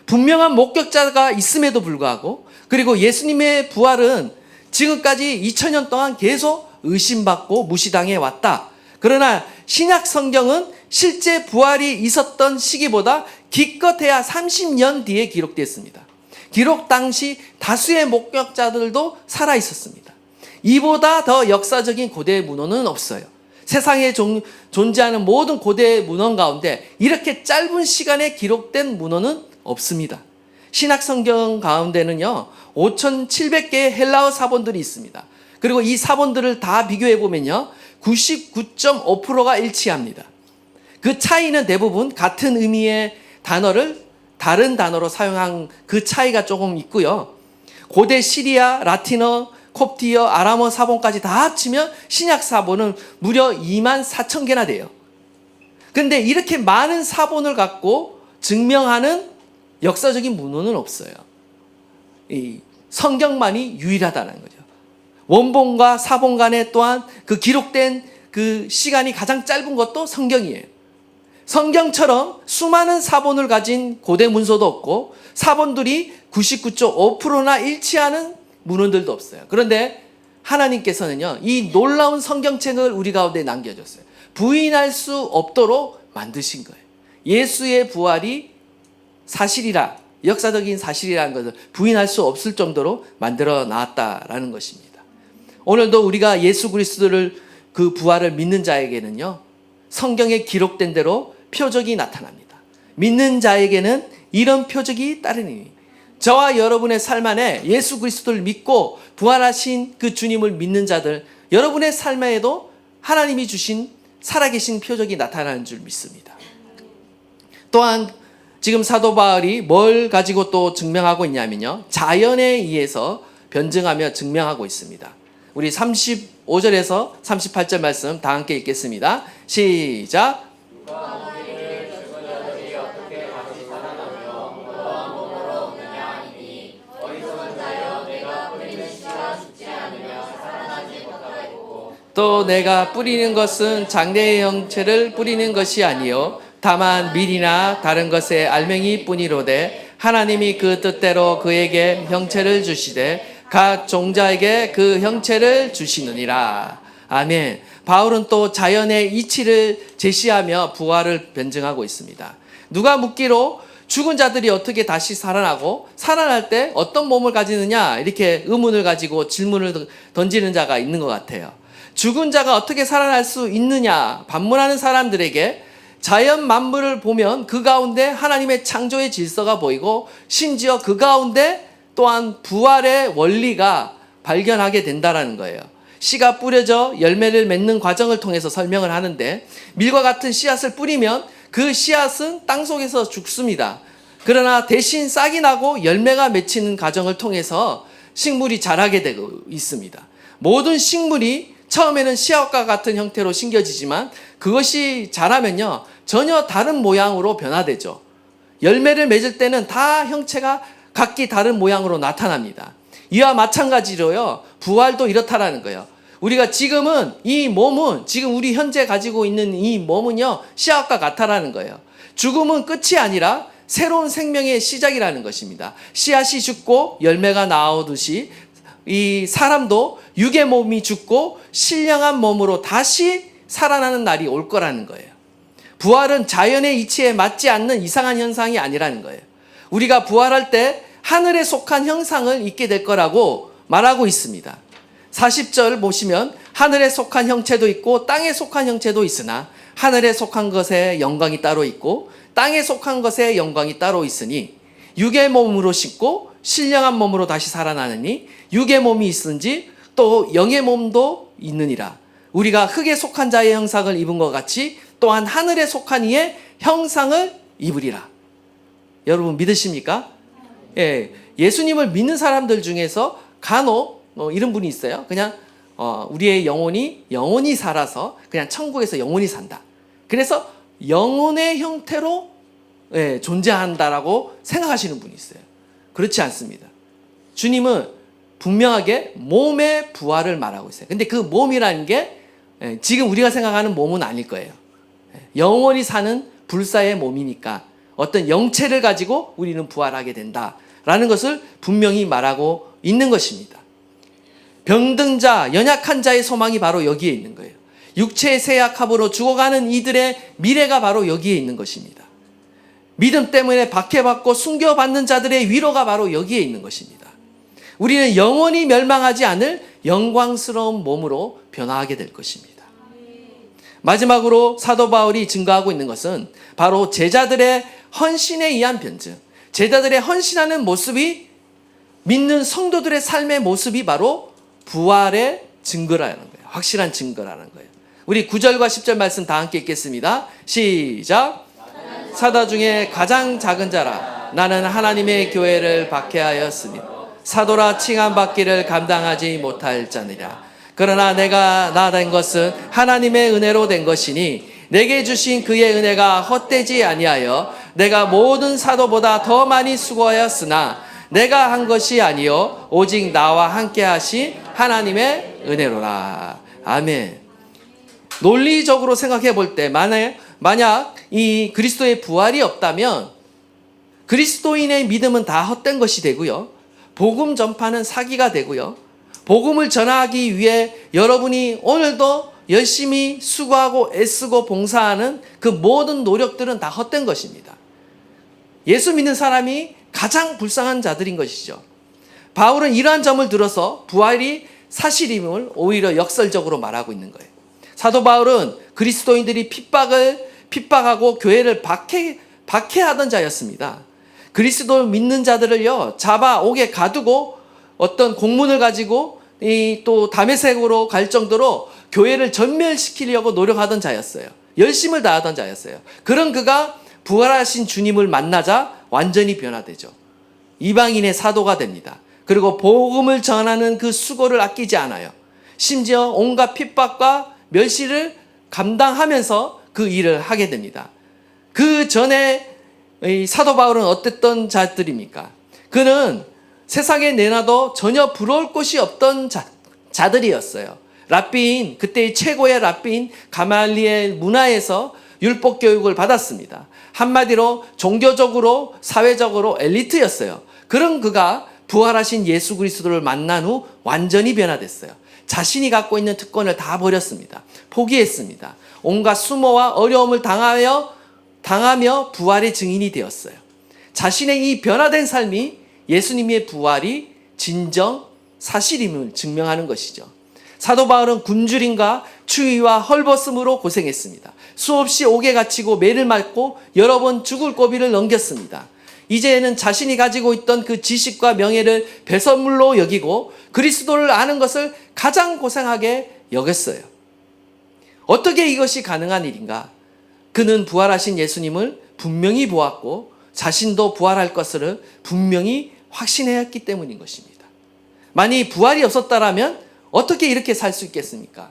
분명한 목격자가 있음에도 불구하고, 그리고 예수님의 부활은 지금까지 2000년 동안 계속 의심받고 무시당해 왔다. 그러나 신약 성경은 실제 부활이 있었던 시기보다 기껏해야 30년 뒤에 기록됐습니다. 기록 당시 다수의 목격자들도 살아 있었습니다. 이보다 더 역사적인 고대 문헌은 없어요. 세상에 존재하는 모든 고대 문헌 가운데 이렇게 짧은 시간에 기록된 문헌은 없습니다. 신약 성경 가운데는요, 5,700개의 헬라어 사본들이 있습니다. 그리고 이 사본들을 다 비교해 보면요, 99.5%가 일치합니다. 그 차이는 대부분 같은 의미의 단어를 다른 단어로 사용한 그 차이가 조금 있고요. 고대 시리아, 라틴어, 콥티어, 아람어 사본까지 다 합치면 신약 사본은 무려 24,000개나 돼요. 근데 이렇게 많은 사본을 갖고 증명하는 역사적인 문헌은 없어요. 이 성경만이 유일하다는 거죠. 원본과 사본 간에 또한 그 기록된 그 시간이 가장 짧은 것도 성경이에요. 성경처럼 수많은 사본을 가진 고대 문서도 없고 사본들이 99.5%나 일치하는 문헌들도 없어요. 그런데 하나님께서는요, 이 놀라운 성경책을 우리 가운데 남겨줬어요. 부인할 수 없도록 만드신 거예요. 예수의 부활이 사실이라, 역사적인 사실이라는 것을 부인할 수 없을 정도로 만들어 놨다라는 것입니다. 오늘도 우리가 예수 그리스도를, 그 부활을 믿는 자에게는요, 성경에 기록된 대로 표적이 나타납니다. 믿는 자에게는 이런 표적이 따르니, 저와 여러분의 삶 안에 예수 그리스도를 믿고 부활하신 그 주님을 믿는 자들, 여러분의 삶에도 하나님이 주신 살아계신 표적이 나타나는 줄 믿습니다. 또한 지금 사도 바울이 뭘 가지고 또 증명하고 있냐면요, 자연에 의해서 변증하며 증명하고 있습니다. 우리 35절에서 38절 말씀 다 함께 읽겠습니다. 시작. 또 내가 뿌리는 것은 장래의 형체를 뿌리는 것이 아니요 다만 밀이나 다른 것의 알맹이 뿐이로되 하나님이 그 뜻대로 그에게 형체를 주시되 각 종자에게 그 형체를 주시느니라. 아멘. 바울은 또 자연의 이치를 제시하며 부활을 변증하고 있습니다. 누가 묻기로 죽은 자들이 어떻게 다시 살아나고 살아날 때 어떤 몸을 가지느냐, 이렇게 의문을 가지고 질문을 던지는 자가 있는 것 같아요. 죽은 자가 어떻게 살아날 수 있느냐 반문하는 사람들에게 자연 만물을 보면 그 가운데 하나님의 창조의 질서가 보이고, 심지어 그 가운데 또한 부활의 원리가 발견하게 된다라는 거예요. 씨가 뿌려져 열매를 맺는 과정을 통해서 설명을 하는데, 밀과 같은 씨앗을 뿌리면 그 씨앗은 땅속에서 죽습니다. 그러나 대신 싹이 나고 열매가 맺히는 과정을 통해서 식물이 자라게 되고 있습니다. 모든 식물이 처음에는 씨앗과 같은 형태로 심겨지지만 그것이 자라면요, 전혀 다른 모양으로 변화되죠. 열매를 맺을 때는 다 형체가 각기 다른 모양으로 나타납니다. 이와 마찬가지로요, 부활도 이렇다라는 거예요. 우리가 지금은 이 몸은, 지금 우리 현재 가지고 있는 이 몸은요, 씨앗과 같다라는 거예요. 죽음은 끝이 아니라 새로운 생명의 시작이라는 것입니다. 씨앗이 죽고 열매가 나오듯이 이 사람도 육의 몸이 죽고 신령한 몸으로 다시 살아나는 날이 올 거라는 거예요. 부활은 자연의 이치에 맞지 않는 이상한 현상이 아니라는 거예요. 우리가 부활할 때 하늘에 속한 형상을 입게 될 거라고 말하고 있습니다. 40절 보시면 하늘에 속한 형체도 있고 땅에 속한 형체도 있으나 하늘에 속한 것의 영광이 따로 있고 땅에 속한 것의 영광이 따로 있으니 육의 몸으로 씻고 신령한 몸으로 다시 살아나느니 육의 몸이 있은지 또 영의 몸도 있느니라. 우리가 흙에 속한 자의 형상을 입은 것 같이 또한 하늘에 속한 이의 형상을 입으리라. 여러분 믿으십니까? 예, 예수님을 믿는 사람들 중에서 간혹 이런 분이 있어요. 그냥 우리의 영혼이 살아서 그냥 천국에서 영혼이 산다. 그래서 영혼의 형태로 존재한다라고 생각하시는 분이 있어요. 그렇지 않습니다. 주님은 분명하게 몸의 부활을 말하고 있어요. 근데 그 몸이라는 게 지금 우리가 생각하는 몸은 아닐 거예요. 영원히 사는 불사의 몸이니까 어떤 영체를 가지고 우리는 부활하게 된다라는 것을 분명히 말하고 있는 것입니다. 병든 자, 연약한 자의 소망이 바로 여기에 있는 거예요. 육체의 쇠약함으로 죽어가는 이들의 미래가 바로 여기에 있는 것입니다. 믿음 때문에 박해받고 숨겨받는 자들의 위로가 바로 여기에 있는 것입니다. 우리는 영원히 멸망하지 않을 영광스러운 몸으로 변화하게 될 것입니다. 마지막으로 사도 바울이 증거하고 있는 것은 바로 제자들의 헌신에 의한 변증, 제자들의 헌신하는 모습이 믿는 성도들의 삶의 모습이 바로 부활의 증거라는 거예요. 확실한 증거라는 거예요. 우리 9절과 10절 말씀 다 함께 읽겠습니다. 시작. 사도 중에 가장 작은 자라 나는 하나님의 교회를 박해하였으니 사도라 칭함받기를 감당하지 못할 자니라. 그러나 내가 나 된 것은 하나님의 은혜로 된 것이니 내게 주신 그의 은혜가 헛되지 아니하여 내가 모든 사도보다 더 많이 수고하였으나 내가 한 것이 아니요 오직 나와 함께 하신 하나님의 은혜로라. 아멘. 논리적으로 생각해 볼 때 만약 이 그리스도의 부활이 없다면 그리스도인의 믿음은 다 헛된 것이 되고요. 복음 전파는 사기가 되고요. 복음을 전하기 위해 여러분이 오늘도 열심히 수고하고 애쓰고 봉사하는 그 모든 노력들은 다 헛된 것입니다. 예수 믿는 사람이 가장 불쌍한 자들인 것이죠. 바울은 이러한 점을 들어서 부활이 사실임을 오히려 역설적으로 말하고 있는 거예요. 사도 바울은 그리스도인들이 핍박하고 교회를 박해하던 자였습니다. 그리스도를 믿는 자들을요 잡아 옥에 가두고 어떤 공문을 가지고 또 다메섹으로 갈 정도로 교회를 전멸시키려고 노력하던 자였어요. 열심을 다하던 자였어요. 그런 그가 부활하신 주님을 만나자 완전히 변화되죠. 이방인의 사도가 됩니다. 그리고 복음을 전하는 그 수고를 아끼지 않아요. 심지어 온갖 핍박과 멸시를 감당하면서 그 일을 하게 됩니다. 그 전에 사도 바울은 어땠던 자들입니까? 그는 세상에 내놔도 전혀 부러울 곳이 없던 자들이었어요. 랍비인, 그때의 최고의 랍비인 가말리엘 문화에서 율법 교육을 받았습니다. 한마디로 종교적으로 사회적으로 엘리트였어요. 그런 그가 부활하신 예수 그리스도를 만난 후 완전히 변화됐어요. 자신이 갖고 있는 특권을 다 버렸습니다. 포기했습니다. 온갖 수모와 어려움을 당하며 부활의 증인이 되었어요. 자신의 이 변화된 삶이 예수님의 부활이 진정 사실임을 증명하는 것이죠. 사도 바울은 굶주림과 추위와 헐벗음으로 고생했습니다. 수없이 옥에 갇히고 매를 맞고 여러 번 죽을 고비를 넘겼습니다. 이제는 자신이 가지고 있던 그 지식과 명예를 배설물로 여기고 그리스도를 아는 것을 가장 고생하게 여겼어요. 어떻게 이것이 가능한 일인가? 그는 부활하신 예수님을 분명히 보았고 자신도 부활할 것을 분명히 확신했기 때문인 것입니다. 만약 부활이 없었다면 어떻게 이렇게 살 수 있겠습니까?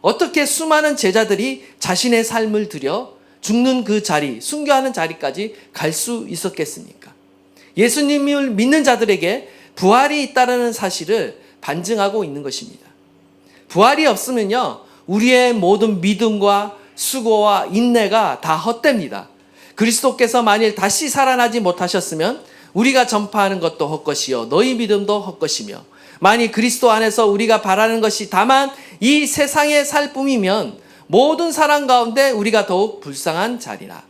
어떻게 수많은 제자들이 자신의 삶을 들여 죽는 그 자리, 순교하는 자리까지 갈 수 있었겠습니까? 예수님을 믿는 자들에게 부활이 있다는 사실을 반증하고 있는 것입니다. 부활이 없으면요, 우리의 모든 믿음과 수고와 인내가 다 헛됩니다. 그리스도께서 만일 다시 살아나지 못하셨으면 우리가 전파하는 것도 헛것이요 너희 믿음도 헛것이며 만일 그리스도 안에서 우리가 바라는 것이 다만 이 세상에 살 뿐이면 모든 사람 가운데 우리가 더욱 불쌍한 자리라.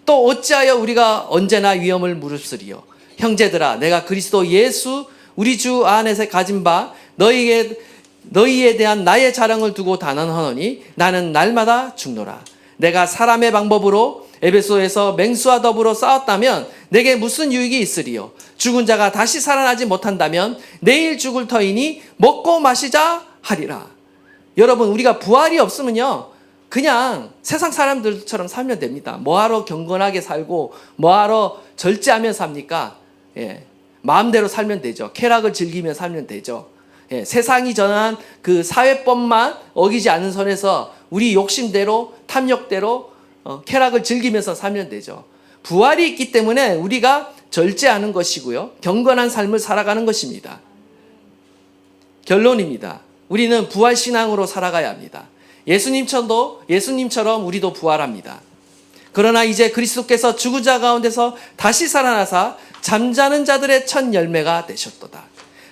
또 어찌하여 우리가 언제나 위험을 무릅쓰리요. 형제들아, 내가 그리스도 예수 우리 주 안에서 가진 바 너희에 대한 나의 자랑을 두고 단언하노니 나는 날마다 죽노라. 내가 사람의 방법으로 에베소에서 맹수와 더불어 싸웠다면 내게 무슨 유익이 있으리요. 죽은 자가 다시 살아나지 못한다면 내일 죽을 터이니 먹고 마시자 하리라. 여러분, 우리가 부활이 없으면요 그냥 세상 사람들처럼 살면 됩니다. 뭐하러 경건하게 살고 뭐하러 절제하며 삽니까? 마음대로 살면 되죠. 쾌락을 즐기며 살면 되죠. 세상이 전한 그 사회법만 어기지 않는 선에서 우리 욕심대로 탐욕대로 쾌락을 즐기면서 살면 되죠. 부활이 있기 때문에 우리가 절제하는 것이고요. 경건한 삶을 살아가는 것입니다. 결론입니다. 우리는 부활신앙으로 살아가야 합니다. 예수님처럼 우리도 부활합니다. 그러나 이제 그리스도께서 죽은 자 가운데서 다시 살아나사 잠자는 자들의 첫 열매가 되셨도다.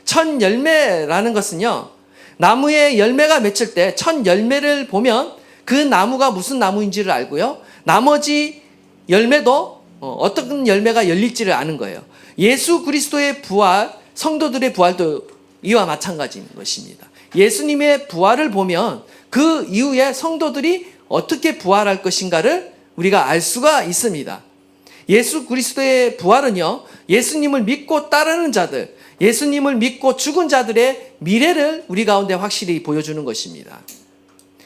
첫 열매라는 것은요, 나무에 열매가 맺힐 때 첫 열매를 보면 그 나무가 무슨 나무인지를 알고요, 나머지 열매도 어떤 열매가 열릴지를 아는 거예요. 예수 그리스도의 부활, 성도들의 부활도 이와 마찬가지인 것입니다. 예수님의 부활을 보면 그 이후에 성도들이 어떻게 부활할 것인가를 우리가 알 수가 있습니다. 예수 그리스도의 부활은요, 예수님을 믿고 따르는 자들, 예수님을 믿고 죽은 자들의 미래를 우리 가운데 확실히 보여주는 것입니다.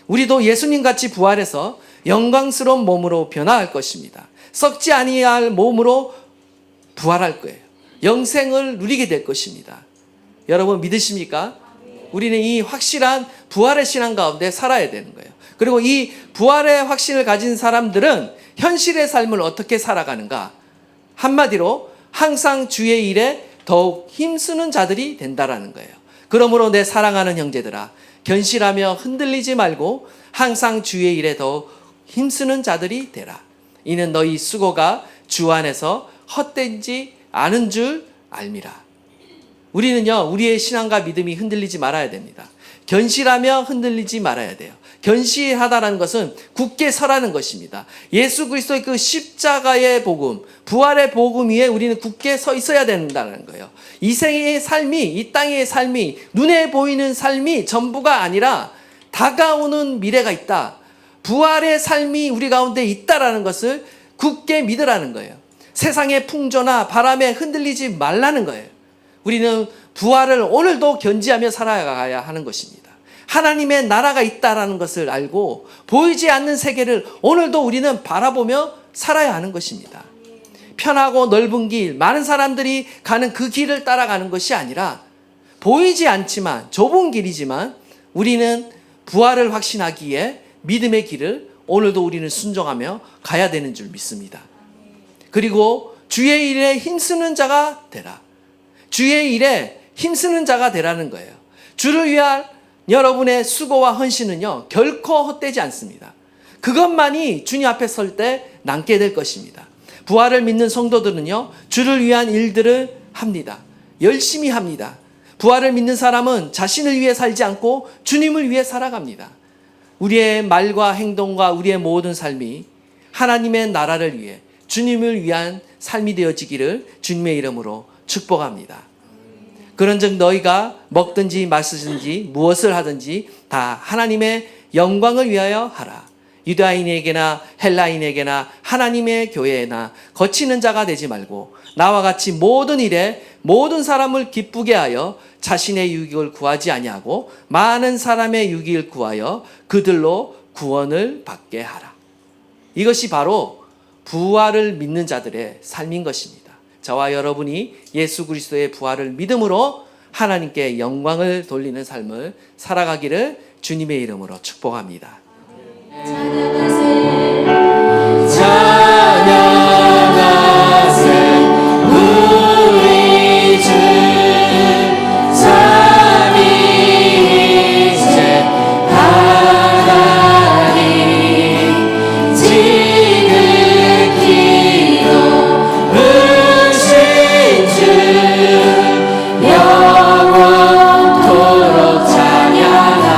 우리도 예수님같이 부활해서 영광스러운 몸으로 변화할 것입니다. 썩지 아니할 몸으로 부활할 거예요. 영생을 누리게 될 것입니다. 여러분 믿으십니까? 우리는 이 확실한 부활의 신앙 가운데 살아야 되는 거예요. 그리고 이 부활의 확신을 가진 사람들은 현실의 삶을 어떻게 살아가는가? 한마디로 항상 주의 일에 더욱 힘쓰는 자들이 된다라는 거예요. 그러므로 내 사랑하는 형제들아, 견실하며 흔들리지 말고 항상 주의 일에 더욱 힘쓰는 자들이 되라. 이는 너희 수고가 주 안에서 헛되지 않은 줄 알미라. 우리는요, 우리의 신앙과 믿음이 흔들리지 말아야 됩니다. 견실하며 흔들리지 말아야 돼요. 견실하다라는 것은 굳게 서라는 것입니다. 예수 그리스도의 그 십자가의 복음, 부활의 복음 위에 우리는 굳게 서 있어야 된다는 거예요. 이 생의 삶이, 이 땅의 삶이, 눈에 보이는 삶이 전부가 아니라 다가오는 미래가 있다. 부활의 삶이 우리 가운데 있다라는 것을 굳게 믿으라는 거예요. 세상의 풍조나 바람에 흔들리지 말라는 거예요. 우리는 부활을 오늘도 견지하며 살아가야 하는 것입니다. 하나님의 나라가 있다라는 것을 알고 보이지 않는 세계를 오늘도 우리는 바라보며 살아야 하는 것입니다. 편하고 넓은 길, 많은 사람들이 가는 그 길을 따라가는 것이 아니라 보이지 않지만 좁은 길이지만 우리는 부활을 확신하기에 믿음의 길을 오늘도 우리는 순종하며 가야 되는 줄 믿습니다. 그리고 주의 일에 힘쓰는 자가 되라. 주의 일에 힘쓰는 자가 되라는 거예요. 주를 위한 여러분의 수고와 헌신은요, 결코 헛되지 않습니다. 그것만이 주님 앞에 설 때 남게 될 것입니다. 부활을 믿는 성도들은요, 주를 위한 일들을 합니다. 열심히 합니다. 부활을 믿는 사람은 자신을 위해 살지 않고 주님을 위해 살아갑니다. 우리의 말과 행동과 우리의 모든 삶이 하나님의 나라를 위해 주님을 위한 삶이 되어지기를 주님의 이름으로 축복합니다. 그런즉 너희가 먹든지 마시든지 무엇을 하든지 다 하나님의 영광을 위하여 하라. 유다인에게나 헬라인에게나 하나님의 교회나 거치는 자가 되지 말고 나와 같이 모든 일에 모든 사람을 기쁘게 하여 자신의 유익을 구하지 아니하고 많은 사람의 유익을 구하여 그들로 구원을 받게 하라. 이것이 바로 부활을 믿는 자들의 삶인 것입니다. 저와 여러분이 예수 그리스도의 부활을 믿음으로 하나님께 영광을 돌리는 삶을 살아가기를 주님의 이름으로 축복합니다. 찬양하세 우리 주 삼위일체 하나님 지극히도 크신 주 영원토록 찬양합니다.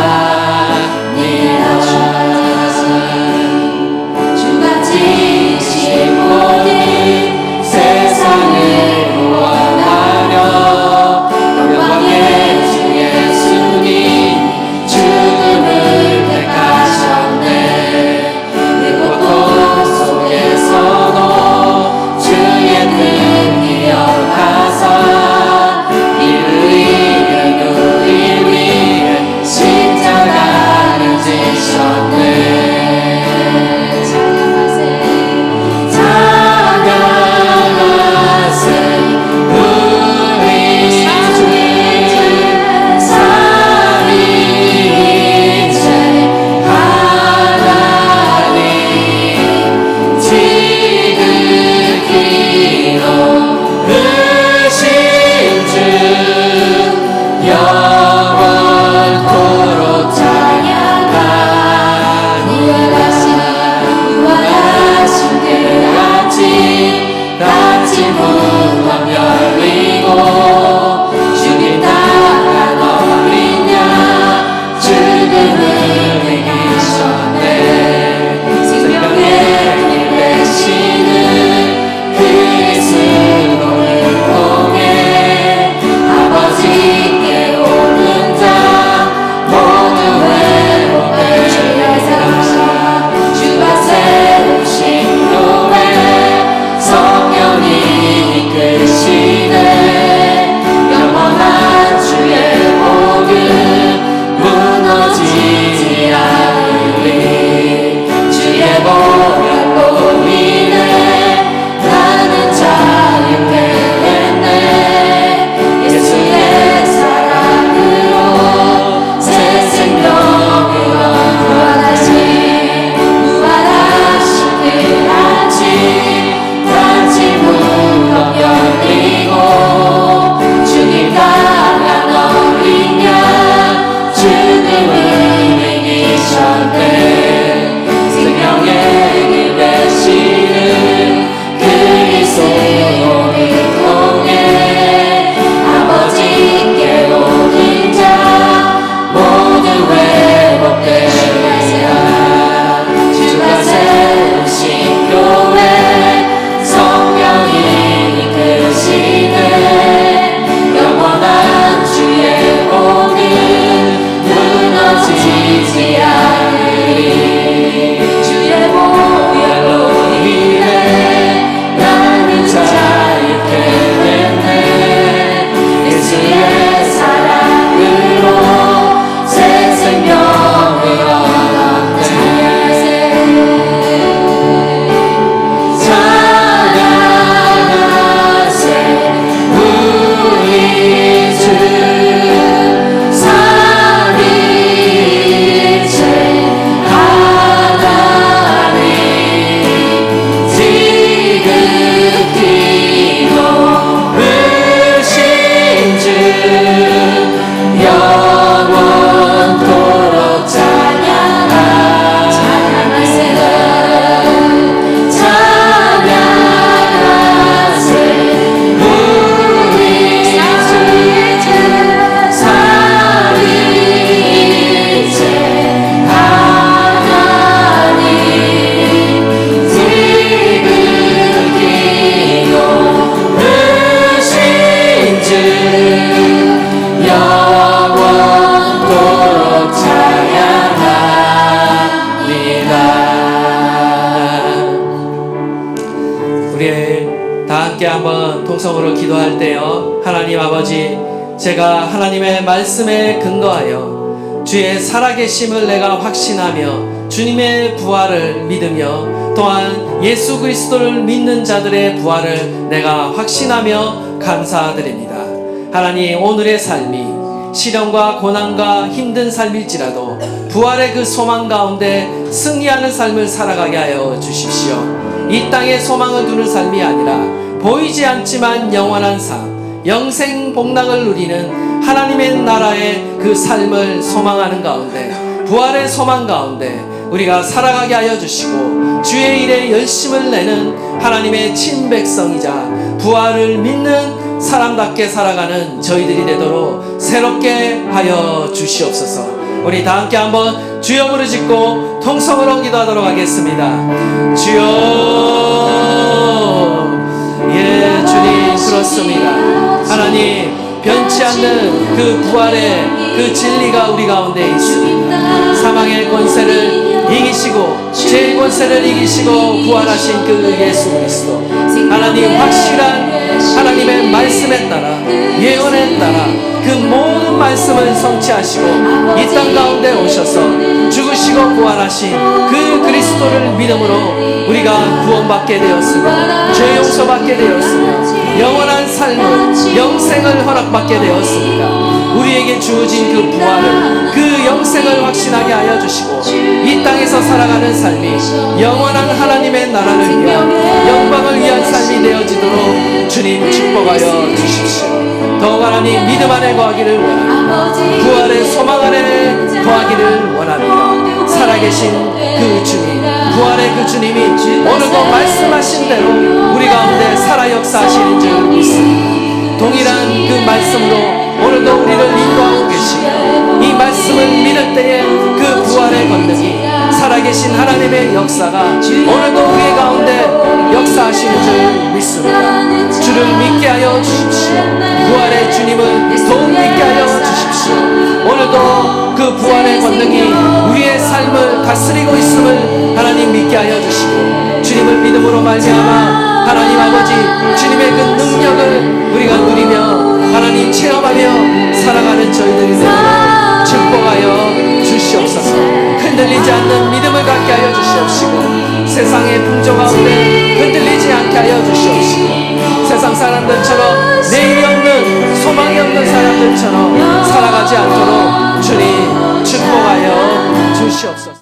함께 한번 통성으로 기도할 때요, 하나님 아버지, 제가 하나님의 말씀에 근거하여 주의 살아계심을 내가 확신하며 주님의 부활을 믿으며 또한 예수 그리스도를 믿는 자들의 부활을 내가 확신하며 감사드립니다. 하나님, 오늘의 삶이 시련과 고난과 힘든 삶일지라도 부활의 그 소망 가운데 승리하는 삶을 살아가게 하여 주십시오. 이 땅에 소망을 두는 삶이 아니라 보이지 않지만 영원한 삶, 영생 복락을 누리는 하나님의 나라의 그 삶을 소망하는 가운데, 부활의 소망 가운데 우리가 살아가게 하여 주시고 주의 일에 열심을 내는 하나님의 친백성이자 부활을 믿는 사람답게 살아가는 저희들이 되도록 새롭게 하여 주시옵소서. 우리 다 함께 한번 주여 부르짖고 통성으로 기도하도록 하겠습니다. 주여, 예, 주님 그렇습니다. 하나님, 변치 않는 그 부활의 그 진리가 우리 가운데 있습니다. 사망의 권세를 이기시고 죄의 권세를 이기시고 부활하신 그 예수 그리스도, 하나님 확실한 하나님의 말씀에 따라, 예언에 따라 그 모든 말씀을 성취하시고 이 땅 가운데 오셔서 죽으시고 부활하신 그 그리스도를 믿음으로 우리가 구원받게 되었으며 죄 용서받게 되었으며 영원한 삶을, 영생을 허락받게 되었습니다. 우리에게 주어진 그 부활을, 그 영생을 확신하게 하여 주시고 이 땅에서 살아가는 삶이 영원한 하나님의 나라를 위한, 영광을 위한 삶이 되어지도록 주님 축복하여 주십시오. 더욱 하나님 믿음 안에 거하기를 원합니다. 부활의 소망 안에 거하기를 원합니다. 살아계신 그 주님, 부활의 그 주님이 오늘도 말씀하신 대로 우리 가운데 살아 역사하시는 줄 믿습니다. 동일한 그 말씀으로 오늘도 우리를 인도하고 계시며 이 말씀을 믿을 때에 그 부활의 권능이, 살아계신 하나님의 역사가 오늘도 우리 가운데 역사하시는 줄 믿습니다. 주를 믿게 하여 주십시오. 부활의 주님을 더욱 믿게 하여 주십시오. 오늘도 그 부활의 권능이 우리의 삶을 다스리고 있음을 하나님 믿게 하여 주시고 주님을 믿음으로 말미암아 하나님 아버지, 주님의 그 능력을 우리가 누리며 하나님 체험하며 살아가는 저희들이 되도록 축복하여 주시옵소서. 흔들리지 않는 믿음을 갖게 하여 주시옵시고 세상의 풍조 가운데